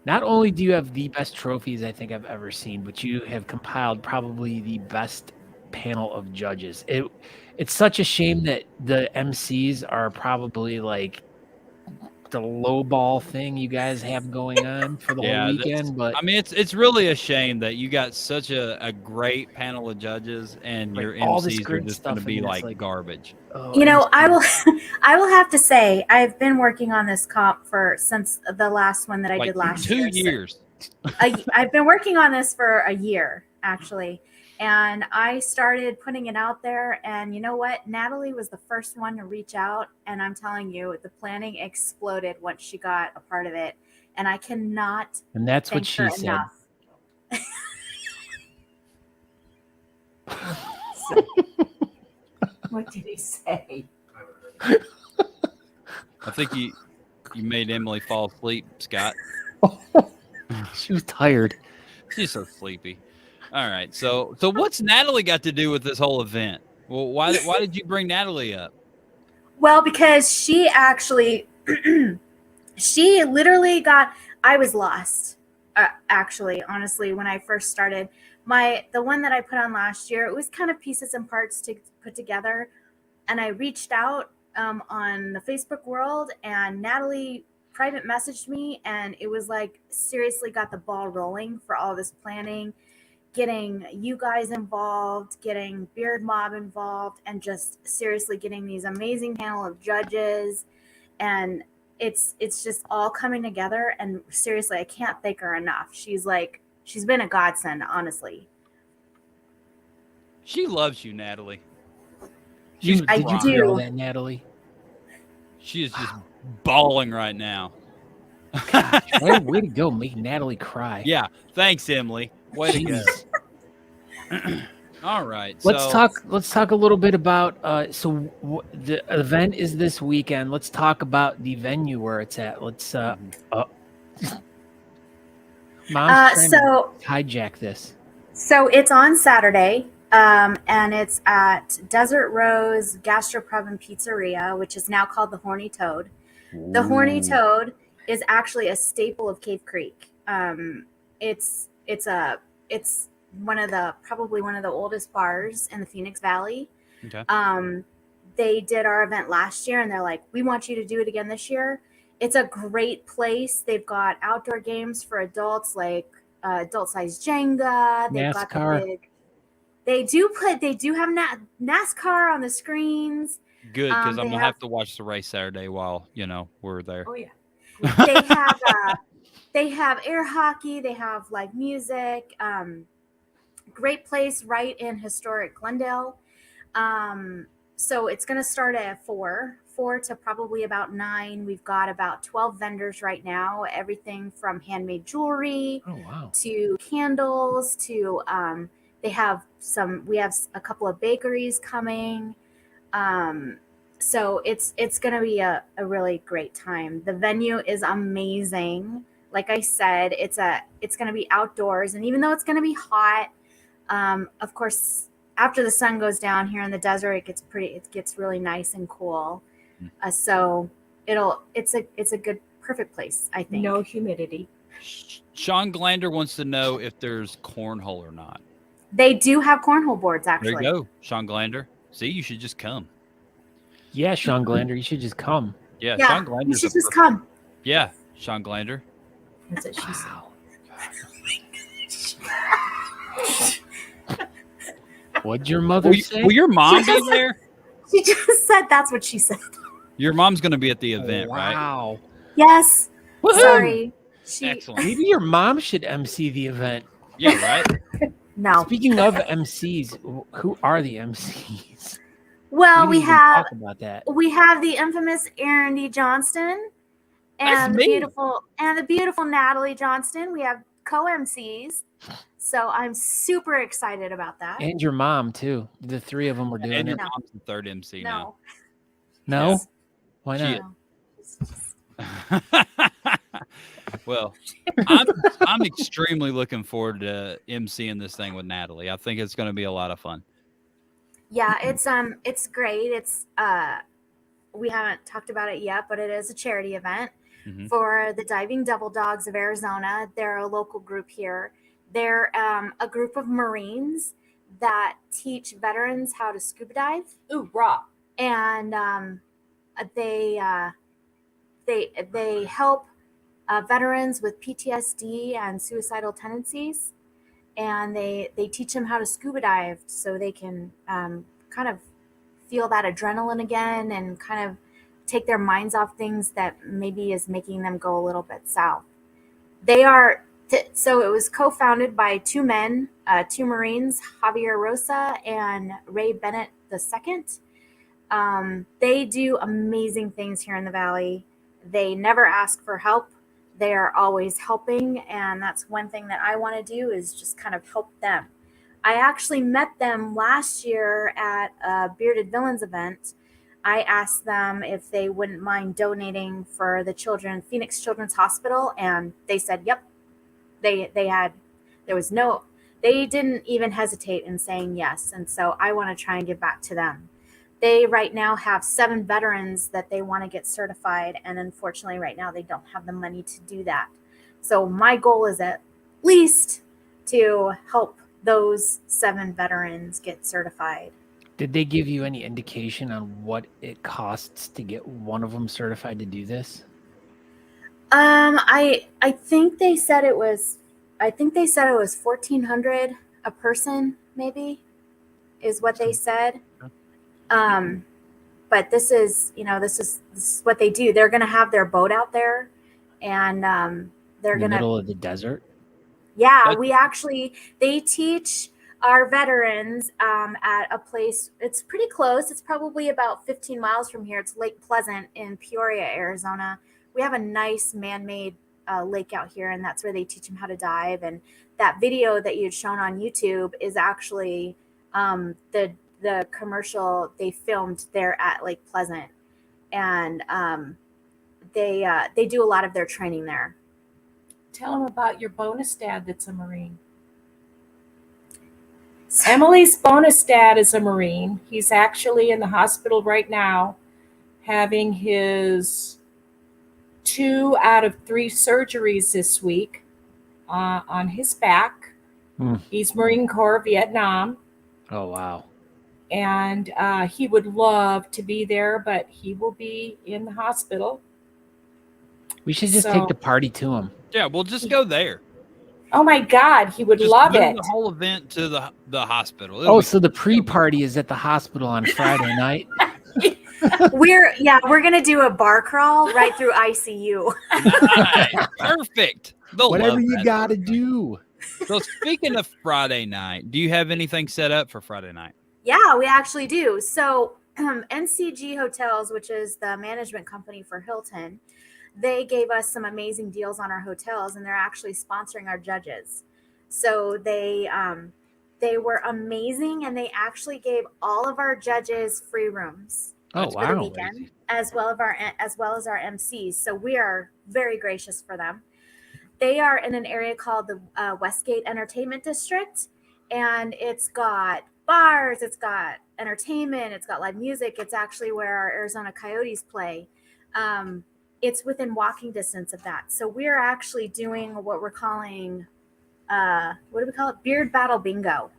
Not only do you have the best trophies I think I've ever seen, but you have compiled probably the best panel of judges. It's such a shame that the MCs are probably like the low ball thing you guys have going on for the whole weekend. But I mean, it's really a shame that you got such a great panel of judges and your MCs are just going to be like garbage. I will have to say I've been working on this comp since the last one that I did last year. 2 years. I've been working on this for a year actually. And I started putting it out there, and you know what? Natalie was the first one to reach out, and I'm telling you, the planning exploded once she got a part of it, and I cannot. And that's what she said. What did he say? I think you made Emily fall asleep, Scott. She was tired. She's so sleepy. All right. So what's Natalie got to do with this whole event? Well, why did you bring Natalie up? Well, because she actually, she literally I was lost. Actually, honestly, when I first started, the one that I put on last year, it was kind of pieces and parts to put together. And I reached out on the Facebook world, and Natalie private messaged me, and it was like seriously got the ball rolling for all this planning, getting you guys involved, getting Beard Mob involved, and just seriously getting these amazing panel of judges. And it's just all coming together. And seriously, I can't thank her enough. She's been a godsend, honestly. She loves you, Natalie. Did you do. hear all that, Natalie? She is just bawling right now. Gosh, way to go, making Natalie cry. Yeah, thanks, Emily. Way to go. All right, let's talk a little bit about. The event is this weekend. Let's talk about the venue where it's at. Let's. Mom's trying to hijack this. So it's on Saturday, and it's at Desert Rose Gastropub and Pizzeria, which is now called the Horny Toad. Ooh. The Horny Toad is actually a staple of Cave Creek. It's probably one of the oldest bars in the Phoenix Valley. Okay. They did our event last year, and they're like, we want you to do it again this year. It's a great place. They've got outdoor games for adults, like adult-sized Jenga. They've NASCAR. They do have NASCAR on the screens. Good, because I'm gonna have to watch the race Saturday while we're there. Oh yeah. They have air hockey. They have live music. Great place right in historic Glendale. So it's going to start at 4 to probably about 9. We've got about 12 vendors right now, everything from handmade jewelry to candles to we have a couple of bakeries coming. So it's going to be a really great time. The venue is amazing. Like I said, it's going to be outdoors, and even though it's going to be hot, of course, after the sun goes down here in the desert, it gets really nice and cool. So it's a good, perfect place, I think. No humidity. Sean Glander wants to know if there's cornhole or not. They do have cornhole boards, actually. There you go, Sean Glander. See, you should just come. Yeah, Sean Glander, you should just come. Yeah, Sean Glander. You should just come. Yeah, Sean Glander. That's what she said. What'd your mother say? Will your mom be there? She just said that's what she said. Your mom's going to be at the event, right? Wow. Yes. Woo-hoo. Sorry. Excellent. Maybe your mom should MC the event. Yeah, right? No. Speaking of MCs, who are the MCs? Well, we have talk about that. We have the infamous Aaron D. Johnston and the beautiful Natalie Johnston. We have co-MCs. So I'm super excited about that. And your mom, too. The three of them were doing it. And your mom's the third MC now. No? Yes. Why not? Well, I'm extremely looking forward to MCing this thing with Natalie. I think it's going to be a lot of fun. Yeah, it's great. It's we haven't talked about it yet, but it is a charity event for the Diving Devil Dogs of Arizona. They're a local group here. They're a group of Marines that teach veterans how to scuba dive. Ooh, raw. And they help veterans with PTSD and suicidal tendencies, and they teach them how to scuba dive so they can kind of feel that adrenaline again and kind of take their minds off things that maybe is making them go a little bit south. So it was co-founded by two men, two Marines, Javier Rosa and Ray Bennett II. They do amazing things here in the Valley. They never ask for help. They are always helping. And that's one thing that I want to do is just kind of help them. I actually met them last year at a Bearded Villains event. I asked them if they wouldn't mind donating for the Phoenix Children's Hospital. And they said, yep. They didn't even hesitate in saying yes. And so I want to try and give back to them. They right now have 7 veterans that they want to get certified. And unfortunately right now they don't have the money to do that. So my goal is at least to help those 7 veterans get certified. Did they give you any indication on what it costs to get one of them certified to do this? I think they said it was $1,400 a person, maybe, is what they said. but this is what they do. They're going to have their boat out there, and they're In the going to. middle of the desert. Yeah, they teach our veterans at a place. It's pretty close. It's probably about 15 miles from here. It's Lake Pleasant in Peoria, Arizona. We have a nice man-made lake out here, and that's where they teach them how to dive. And that video that you had shown on YouTube is actually the commercial they filmed there at Lake Pleasant, and they do a lot of their training there. Tell them about your bonus dad that's a Marine. Emily's bonus dad is a Marine. He's actually in the hospital right now having his 2 out of 3 surgeries this week on his back. He's Marine Corps, Vietnam. Oh, wow. And he would love to be there, but he will be in the hospital. We should just take the party to him. Yeah, we'll just go there. Oh my God, he would love it. The whole event to the hospital. Oh, so the pre-party is at the hospital on Friday night. We're gonna do a bar crawl right through ICU. Nice. Perfect. Whatever you gotta do. So speaking of Friday night, do you have anything set up for Friday night? Yeah, we actually do. So NCG Hotels, which is the management company for Hilton, they gave us some amazing deals on our hotels, and they're actually sponsoring our judges. So they were amazing, and they actually gave all of our judges free rooms for the weekend, as well as our MCs. So we are very gracious for them. They are in an area called the Westgate Entertainment District, and it's got bars, it's got entertainment, it's got live music. It's actually where our Arizona Coyotes play. It's within walking distance of that. So we're actually doing what we're calling, what do we call it? Beard Battle Bingo.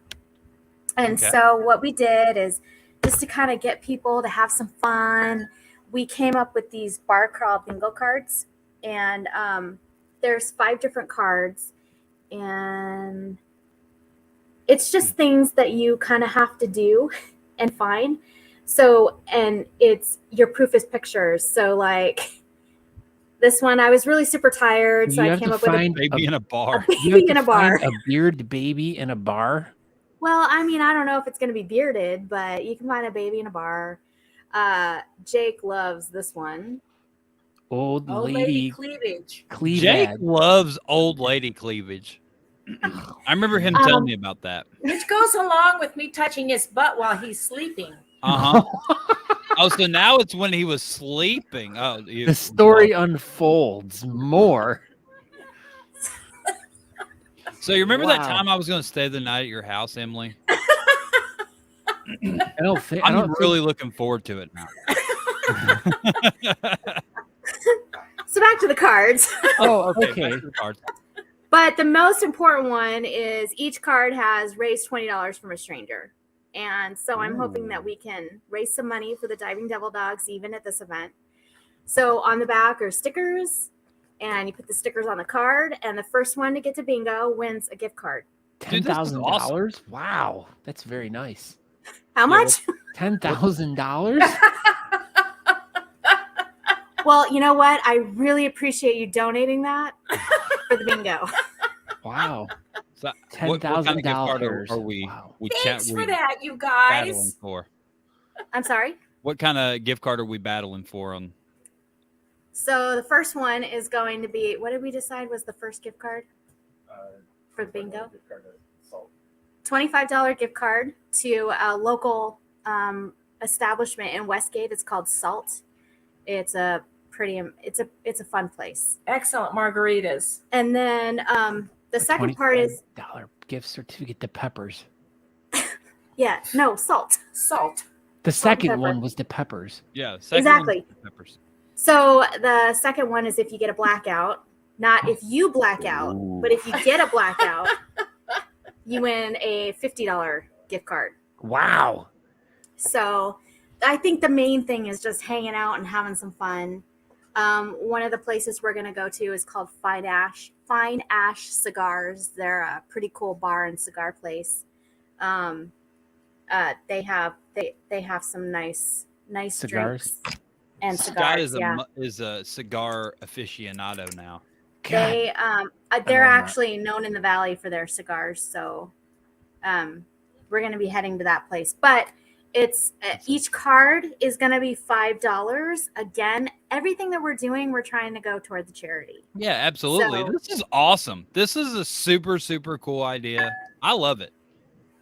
And so what we did is just to kind of get people to have some fun, we came up with these bar crawl bingo cards. And there's 5 different cards. And it's just things that you kind of have to do and find. So, and it's your proof is pictures. So like, this one, I was really super tired, so I came up with a baby in a bar. A beard baby in a bar? Well, I mean, I don't know if it's going to be bearded, but you can find a baby in a bar. Jake loves this one. Old lady cleavage. Jake loves old lady cleavage. I remember him telling me about that. Which goes along with me touching his butt while he's sleeping. Oh, so now it's when he was sleeping. Oh, the story unfolds more. So you remember that time I was going to stay the night at your house, Emily? I'm really looking forward to it now. So back to the cards. Oh, okay. Back to the cards. But the most important one is each card has raised $20 from a stranger. And so I'm hoping that we can raise some money for the Diving Devil Dogs even at this event. So on the back are stickers, and you put the stickers on the card, and the first one to get to bingo wins a gift card. $10,000? Awesome. Wow, that's very nice. How much? $10,000? Well, you know what? I really appreciate you donating that for the bingo. Wow. So $10,000 are we? Wow. Thanks for that, you guys. Battling for? I'm sorry? What kind of gift card are we battling for? So the first one is going to be, what did we decide was the first gift card for the bingo? $25 gift card to a local establishment in Westgate. It's called Salt. It's a fun place. Excellent margaritas. And then the second part is $25 gift certificate to Peppers. Yeah, no, Salt. The second one was the Peppers. Yeah, exactly. Peppers. So the second one is if you get a blackout, not if you black out, but if you get a blackout, you win a $50 gift card. Wow. So I think the main thing is just hanging out and having some fun. One of the places we're going to go to is called Fine Ash Cigars. They're a pretty cool bar and cigar place. They have some nice nice Cigars? drinks and Scott cigars. is a cigar aficionado now. They're love that. actually known in the valley for their cigars, so we're going to be heading to that place. But it's each card is going to be $5. Again, everything that we're doing, we're trying to go toward the charity. Yeah, absolutely. So- This is awesome. This is a super, super cool idea. I love it.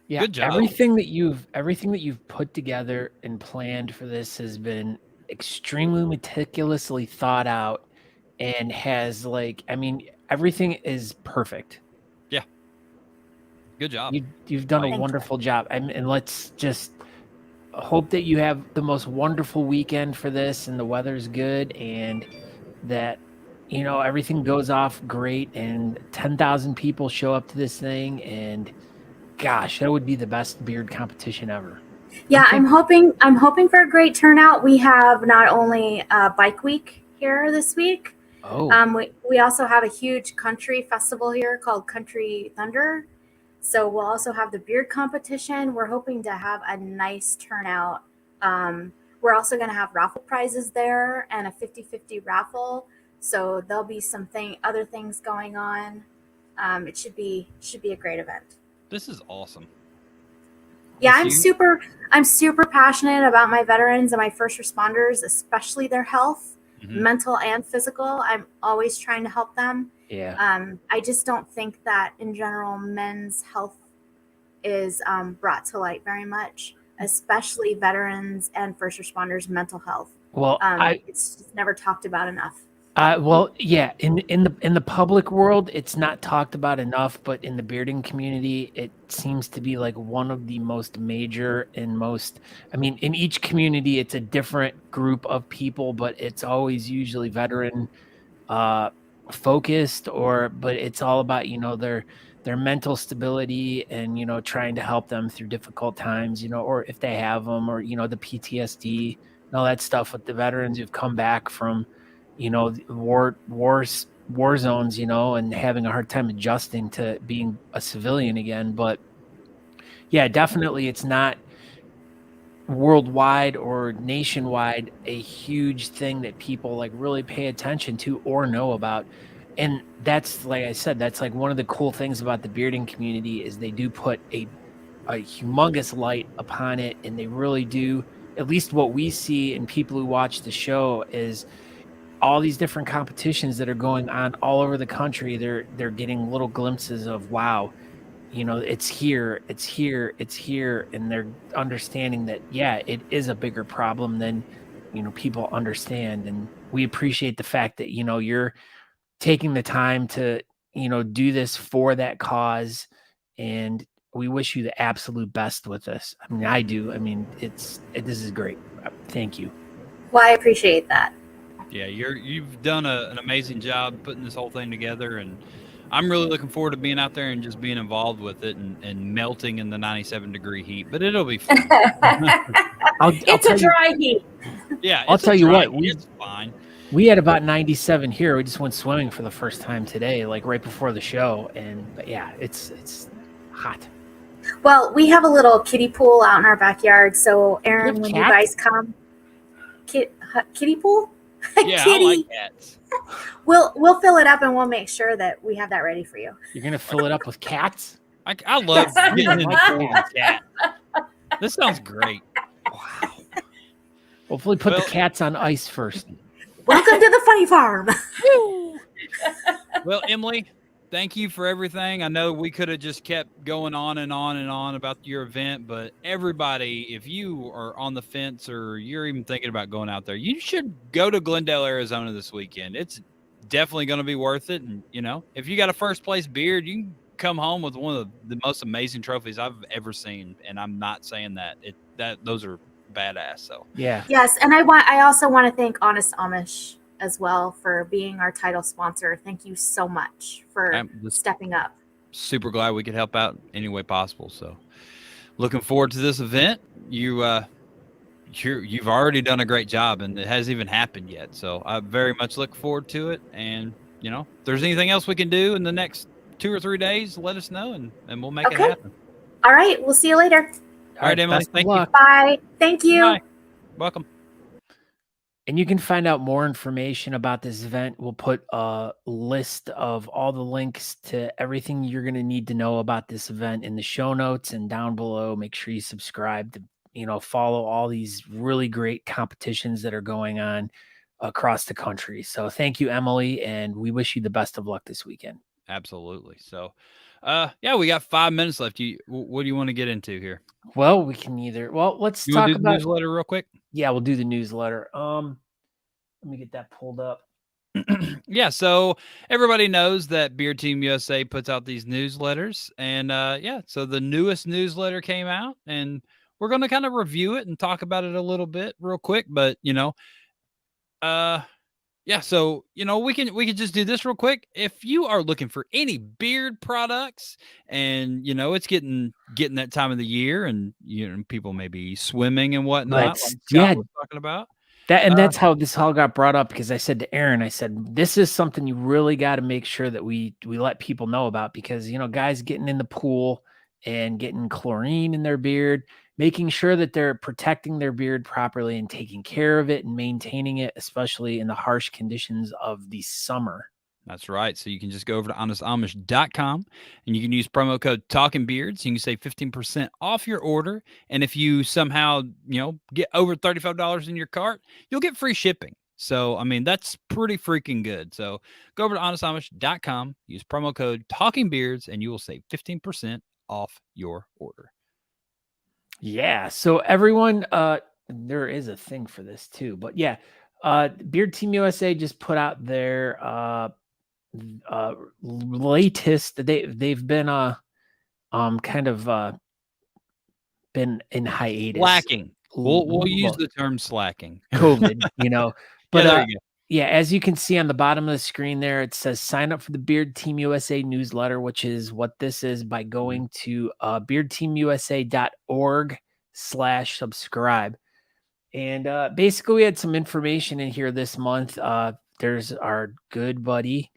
Yeah, Good job. everything that you've put together and planned for this has been extremely meticulously thought out and has everything is perfect. Yeah. Good job. You've done a Thank you. wonderful job. And let's just hope that you have the most wonderful weekend for this and the weather's good and that everything goes off great and 10,000 people show up to this thing and gosh, that would be the best beard competition ever. Yeah, I'm hoping for a great turnout. We have not only Bike Week here this week. Oh. We also have a huge country festival here called Country Thunder. So we'll also have the beard competition. We're hoping to have a nice turnout. We're also going to have raffle prizes there and a 50-50 raffle. So there'll be other things going on. It should be a great event. This is awesome. Yeah, I'm super passionate about my veterans and my first responders, especially their health, mental and physical. I'm always trying to help them. Yeah. I just don't think that in general men's health is brought to light very much, especially veterans and first responders' mental health. Well, it's just never talked about enough. Well, yeah, in the public world, it's not talked about enough, but in the bearding community, it seems to be like one of the most major and in each community, it's a different group of people, but it's always usually veteran focused but it's all about, their mental stability and, trying to help them through difficult times, or if they have them or, the PTSD and all that stuff with the veterans who've come back from, war zones, and having a hard time adjusting to being a civilian again. But yeah, definitely it's not worldwide or nationwide a huge thing that people really pay attention to or know about. And that's, like I said, that's one of the cool things about the bearding community is they do put a humongous light upon it, and they really do. At least what we see in people who watch the show is all these different competitions that are going on all over the country. They're getting little glimpses of, wow, it's here, and they're understanding that, yeah, it is a bigger problem than, people understand. And we appreciate the fact that, you're taking the time to, do this for that cause. And we wish you the absolute best with this. I do. This is great. Thank you. Well, I appreciate that. Yeah, you've done an amazing job putting this whole thing together, and I'm really looking forward to being out there and just being involved with it and melting in the 97-degree heat. But it'll be fun. It's a dry heat. Yeah, I'll tell you what, it's fine. We had about 97 here. We just went swimming for the first time today, right before the show, but yeah, it's hot. Well, we have a little kiddie pool out in our backyard. So, Aaron, when you guys come, kiddie pool. Yeah, Kitty. I like cats. We'll fill it up and we'll make sure that we have that ready for you. You're gonna fill it up with cats? I love getting in the pool with cats. This sounds great. Wow. Hopefully, put the cats on ice first. Welcome to the funny farm. Well, Emily, thank you for everything. I know we could have just kept going on and on and on about your event, but everybody, if you are on the fence or you're even thinking about going out there, you should go to Glendale, Arizona this weekend. It's definitely going to be worth it. And, if you got a first place beard, you can come home with one of the most amazing trophies I've ever seen. And I'm not saying that those are badass. So yeah. Yes. And I also want to thank Honest Amish as well for being our title sponsor. Thank you so much for stepping up. Super glad we could help out any way possible. So looking forward to this event. You've already done a great job, and it hasn't even happened yet. So I very much look forward to it. And, if there's anything else we can do in the next 2 or 3 days, let us know and we'll make it happen. All right. We'll see you later. All right, Emily. Thank you. Bye. Thank you. Bye. Welcome. And you can find out more information about this event. We'll put a list of all the links to everything you're going to need to know about this event in the show notes and down below. Make sure you subscribe to, follow all these really great competitions that are going on across the country. So thank you, Emily, and we wish you the best of luck this weekend. Absolutely. So, we got 5 minutes left. What do you want to get into here? Well, we can let's talk about the newsletter real quick. Yeah, we'll do the newsletter. Let me get that pulled up. Yeah, so everybody knows that Beard Team USA puts out these newsletters, and so the newest newsletter came out, and we're going to kind of review it and talk about it a little bit real quick. But so we can just do this real quick. If you are looking for any beard products, and it's getting that time of the year, and people may be swimming and whatnot, like Scott was talking about. That's how this all got brought up, because I said to Aaron, I said, this is something you really got to make sure that we let people know about, because, guys getting in the pool and getting chlorine in their beard, making sure that they're protecting their beard properly and taking care of it and maintaining it, especially in the harsh conditions of the summer. That's right. So you can just go over to honestamish.com and you can use promo code TalkingBeards. You can save 15% off your order. And if you somehow, get over $35 in your cart, you'll get free shipping. So, that's pretty freaking good. So go over to honestamish.com, use promo code TalkingBeards, and you will save 15% off your order. Yeah. So everyone, there is a thing for this too, but yeah, Beard Team USA just put out their, latest. They've been kind of been in hiatus, slacking. We'll use the term slacking. COVID, but there you go. Yeah, as you can see on the bottom of the screen there, it says sign up for the Beard Team USA newsletter, which is what this is, by going to beardteamusa.org/subscribe. And basically we had some information in here this month. There's our good buddy.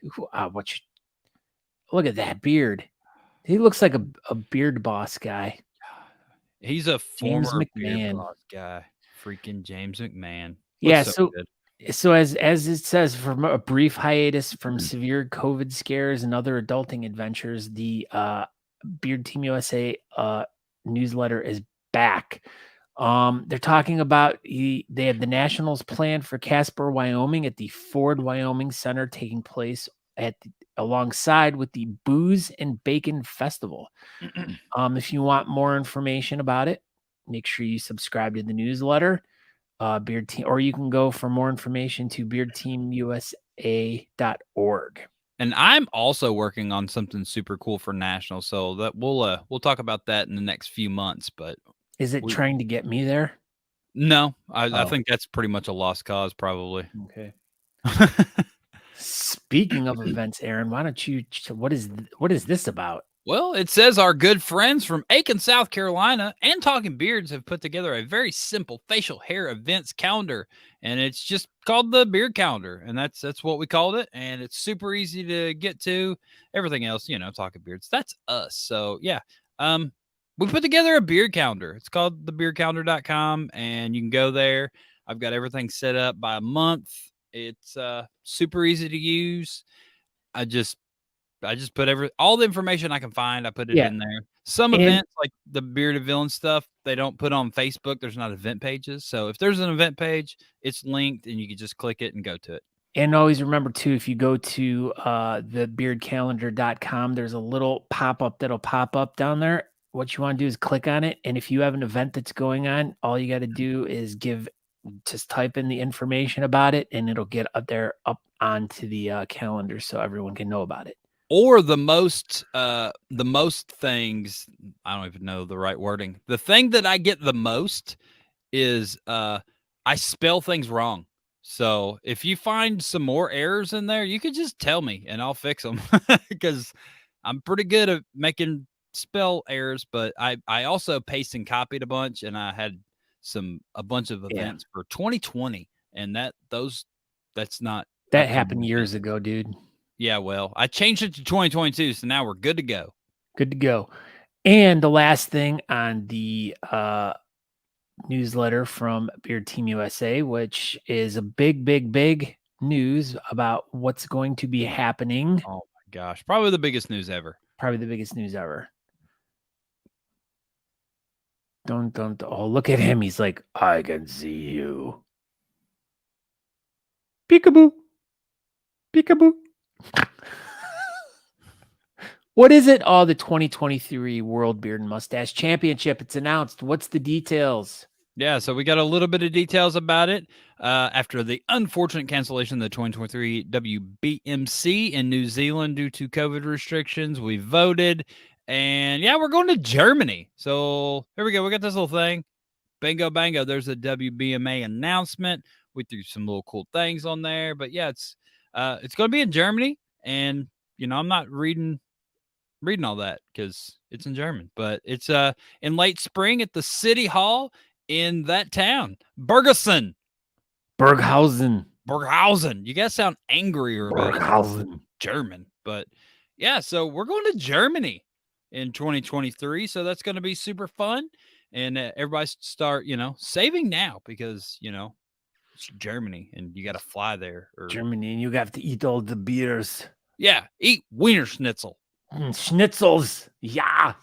Look at that beard. He looks like a beard boss guy. He's a James former McMahon beard boss guy. Freaking James McMahon. Yeah, so as it says, from a brief hiatus from severe COVID scares and other adulting adventures, the Beard Team USA newsletter is back. They're talking about they have the Nationals planned for Casper, Wyoming at the Ford Wyoming Center, taking place alongside with the Booze and Bacon Festival. If you want more information about it, make sure you subscribe to the newsletter. Beard Team, or you can go for more information to beardteamusa.org. And I'm also working on something super cool for National, so that we'll talk about that in the next few months. But is it trying to get me there? No, I think that's pretty much a lost cause, probably. Okay. Speaking of events, Aaron, why don't you? What is this about? Well, it says our good friends from Aiken, South Carolina, and Talking Beards have put together a very simple facial hair events calendar, and it's just called the Beard Calendar, and that's what we called it, and it's super easy to get to. Everything else, Talking Beards, that's us. So yeah, we put together a beard calendar. It's called thebeardcalendar.com, and you can go there. I've got everything set up by a month. It's super easy to use. I just put all the information I can find. I put it in there. Some events, like the Bearded Villain stuff, they don't put on Facebook. There's not event pages. So if there's an event page, it's linked and you can just click it and go to it. And always remember too, if you go to thebeardcalendar.com, there's a little pop-up that'll pop up down there. What you want to do is click on it. And if you have an event that's going on, all you got to do is just type in the information about it, and it'll get up onto the calendar so everyone can know about it. Or the most things, I don't even know the right wording. The thing that I get the most is I spell things wrong. So if you find some more errors in there, you could just tell me and I'll fix them, because I'm pretty good at making spell errors. But I also pasted and copied a bunch, and I had a bunch of events for 2020, and that happened years ago, dude. Yeah, well, I changed it to 2022, so now we're good to go. Good to go. And the last thing on the newsletter from Beard Team USA, which is a big news about what's going to be happening. Oh my gosh, probably the biggest news ever. Probably the biggest news ever. Don't. Oh, look at him. He's like, I can see you. Peekaboo. Peekaboo. What is it? Oh, the 2023 World Beard and Mustache Championship. It's announced. What's the details? Yeah, so we got a little bit of details about it after the unfortunate cancellation of the 2023 WBMC in New Zealand due to COVID restrictions. We voted, and yeah, we're going to Germany. So here we go. We got this little thing. Bingo, bango. There's a WBMA announcement. We threw some little cool things on there, but yeah, it's going to be in Germany, and I'm not reading all that because it's in German, but it's in late spring at the city hall in that town, Berghausen. You guys sound angrier about it. German, but yeah, so we're going to Germany in 2023, so that's going to be super fun, and everybody start saving now because it's Germany and you got to fly there. Germany, and you have to eat all the beers. Yeah, eat Wiener Schnitzel. Schnitzels. Yeah.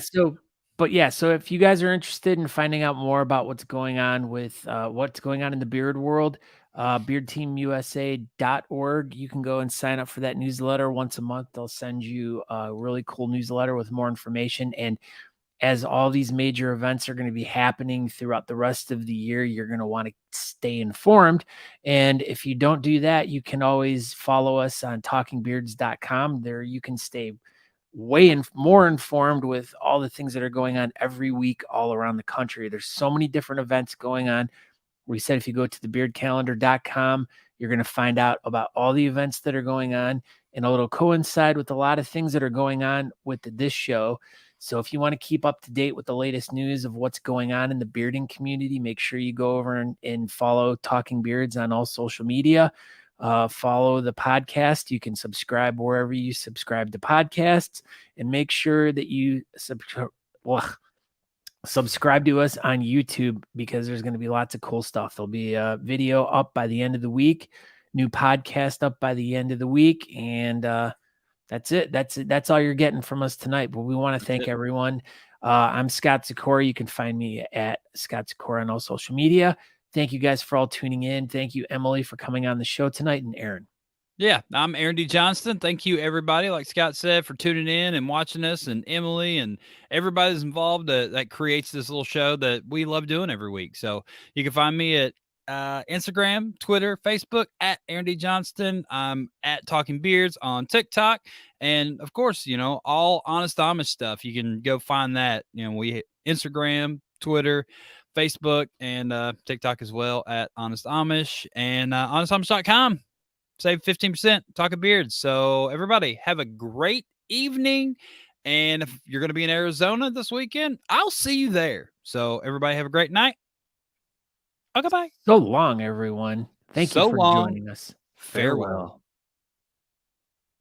So if you guys are interested in finding out more about what's going on with what's going on in the beard world, beardteamusa.org, you can go and sign up for that newsletter once a month. They'll send you a really cool newsletter with more information. And as all these major events are going to be happening throughout the rest of the year, you're going to want to stay informed. And if you don't do that, you can always follow us on talkingbeards.com. There you can stay more informed with all the things that are going on every week all around the country. There's so many different events going on. We said if you go to thebeardcalendar.com, you're going to find out about all the events that are going on, and it'll coincide with a lot of things that are going on with this show. So if you want to keep up to date with the latest news of what's going on in the bearding community, make sure you go over and follow Talking Beards on all social media. Follow the podcast. You can subscribe wherever you subscribe to podcasts, and make sure that you subscribe to us on YouTube, because there's going to be lots of cool stuff. There'll be a video up by the end of the week, new podcast up by the end of the week, and that's it. That's all you're getting from us tonight. But we want to thank everyone. I'm Scott Sykora. You can find me at Scott Sykora on all social media. Thank you guys for all tuning in. Thank you, Emily, for coming on the show tonight, and Aaron. Yeah, I'm Aaron D. Johnston. Thank you, everybody, like Scott said, for tuning in and watching us, and Emily and everybody that's involved that creates this little show that we love doing every week. So you can find me at Instagram, Twitter, Facebook at Aaron D. Johnston. I'm at Talking Beards on TikTok. And of course, all Honest Amish stuff. You can go find that. We Instagram, Twitter, Facebook, and TikTok as well at Honest Amish, and honestamish.com. Save 15%, Talking Beards. So everybody have a great evening. And if you're going to be in Arizona this weekend, I'll see you there. So everybody have a great night. Okay, bye. So long, everyone. Thank you for joining us. Farewell.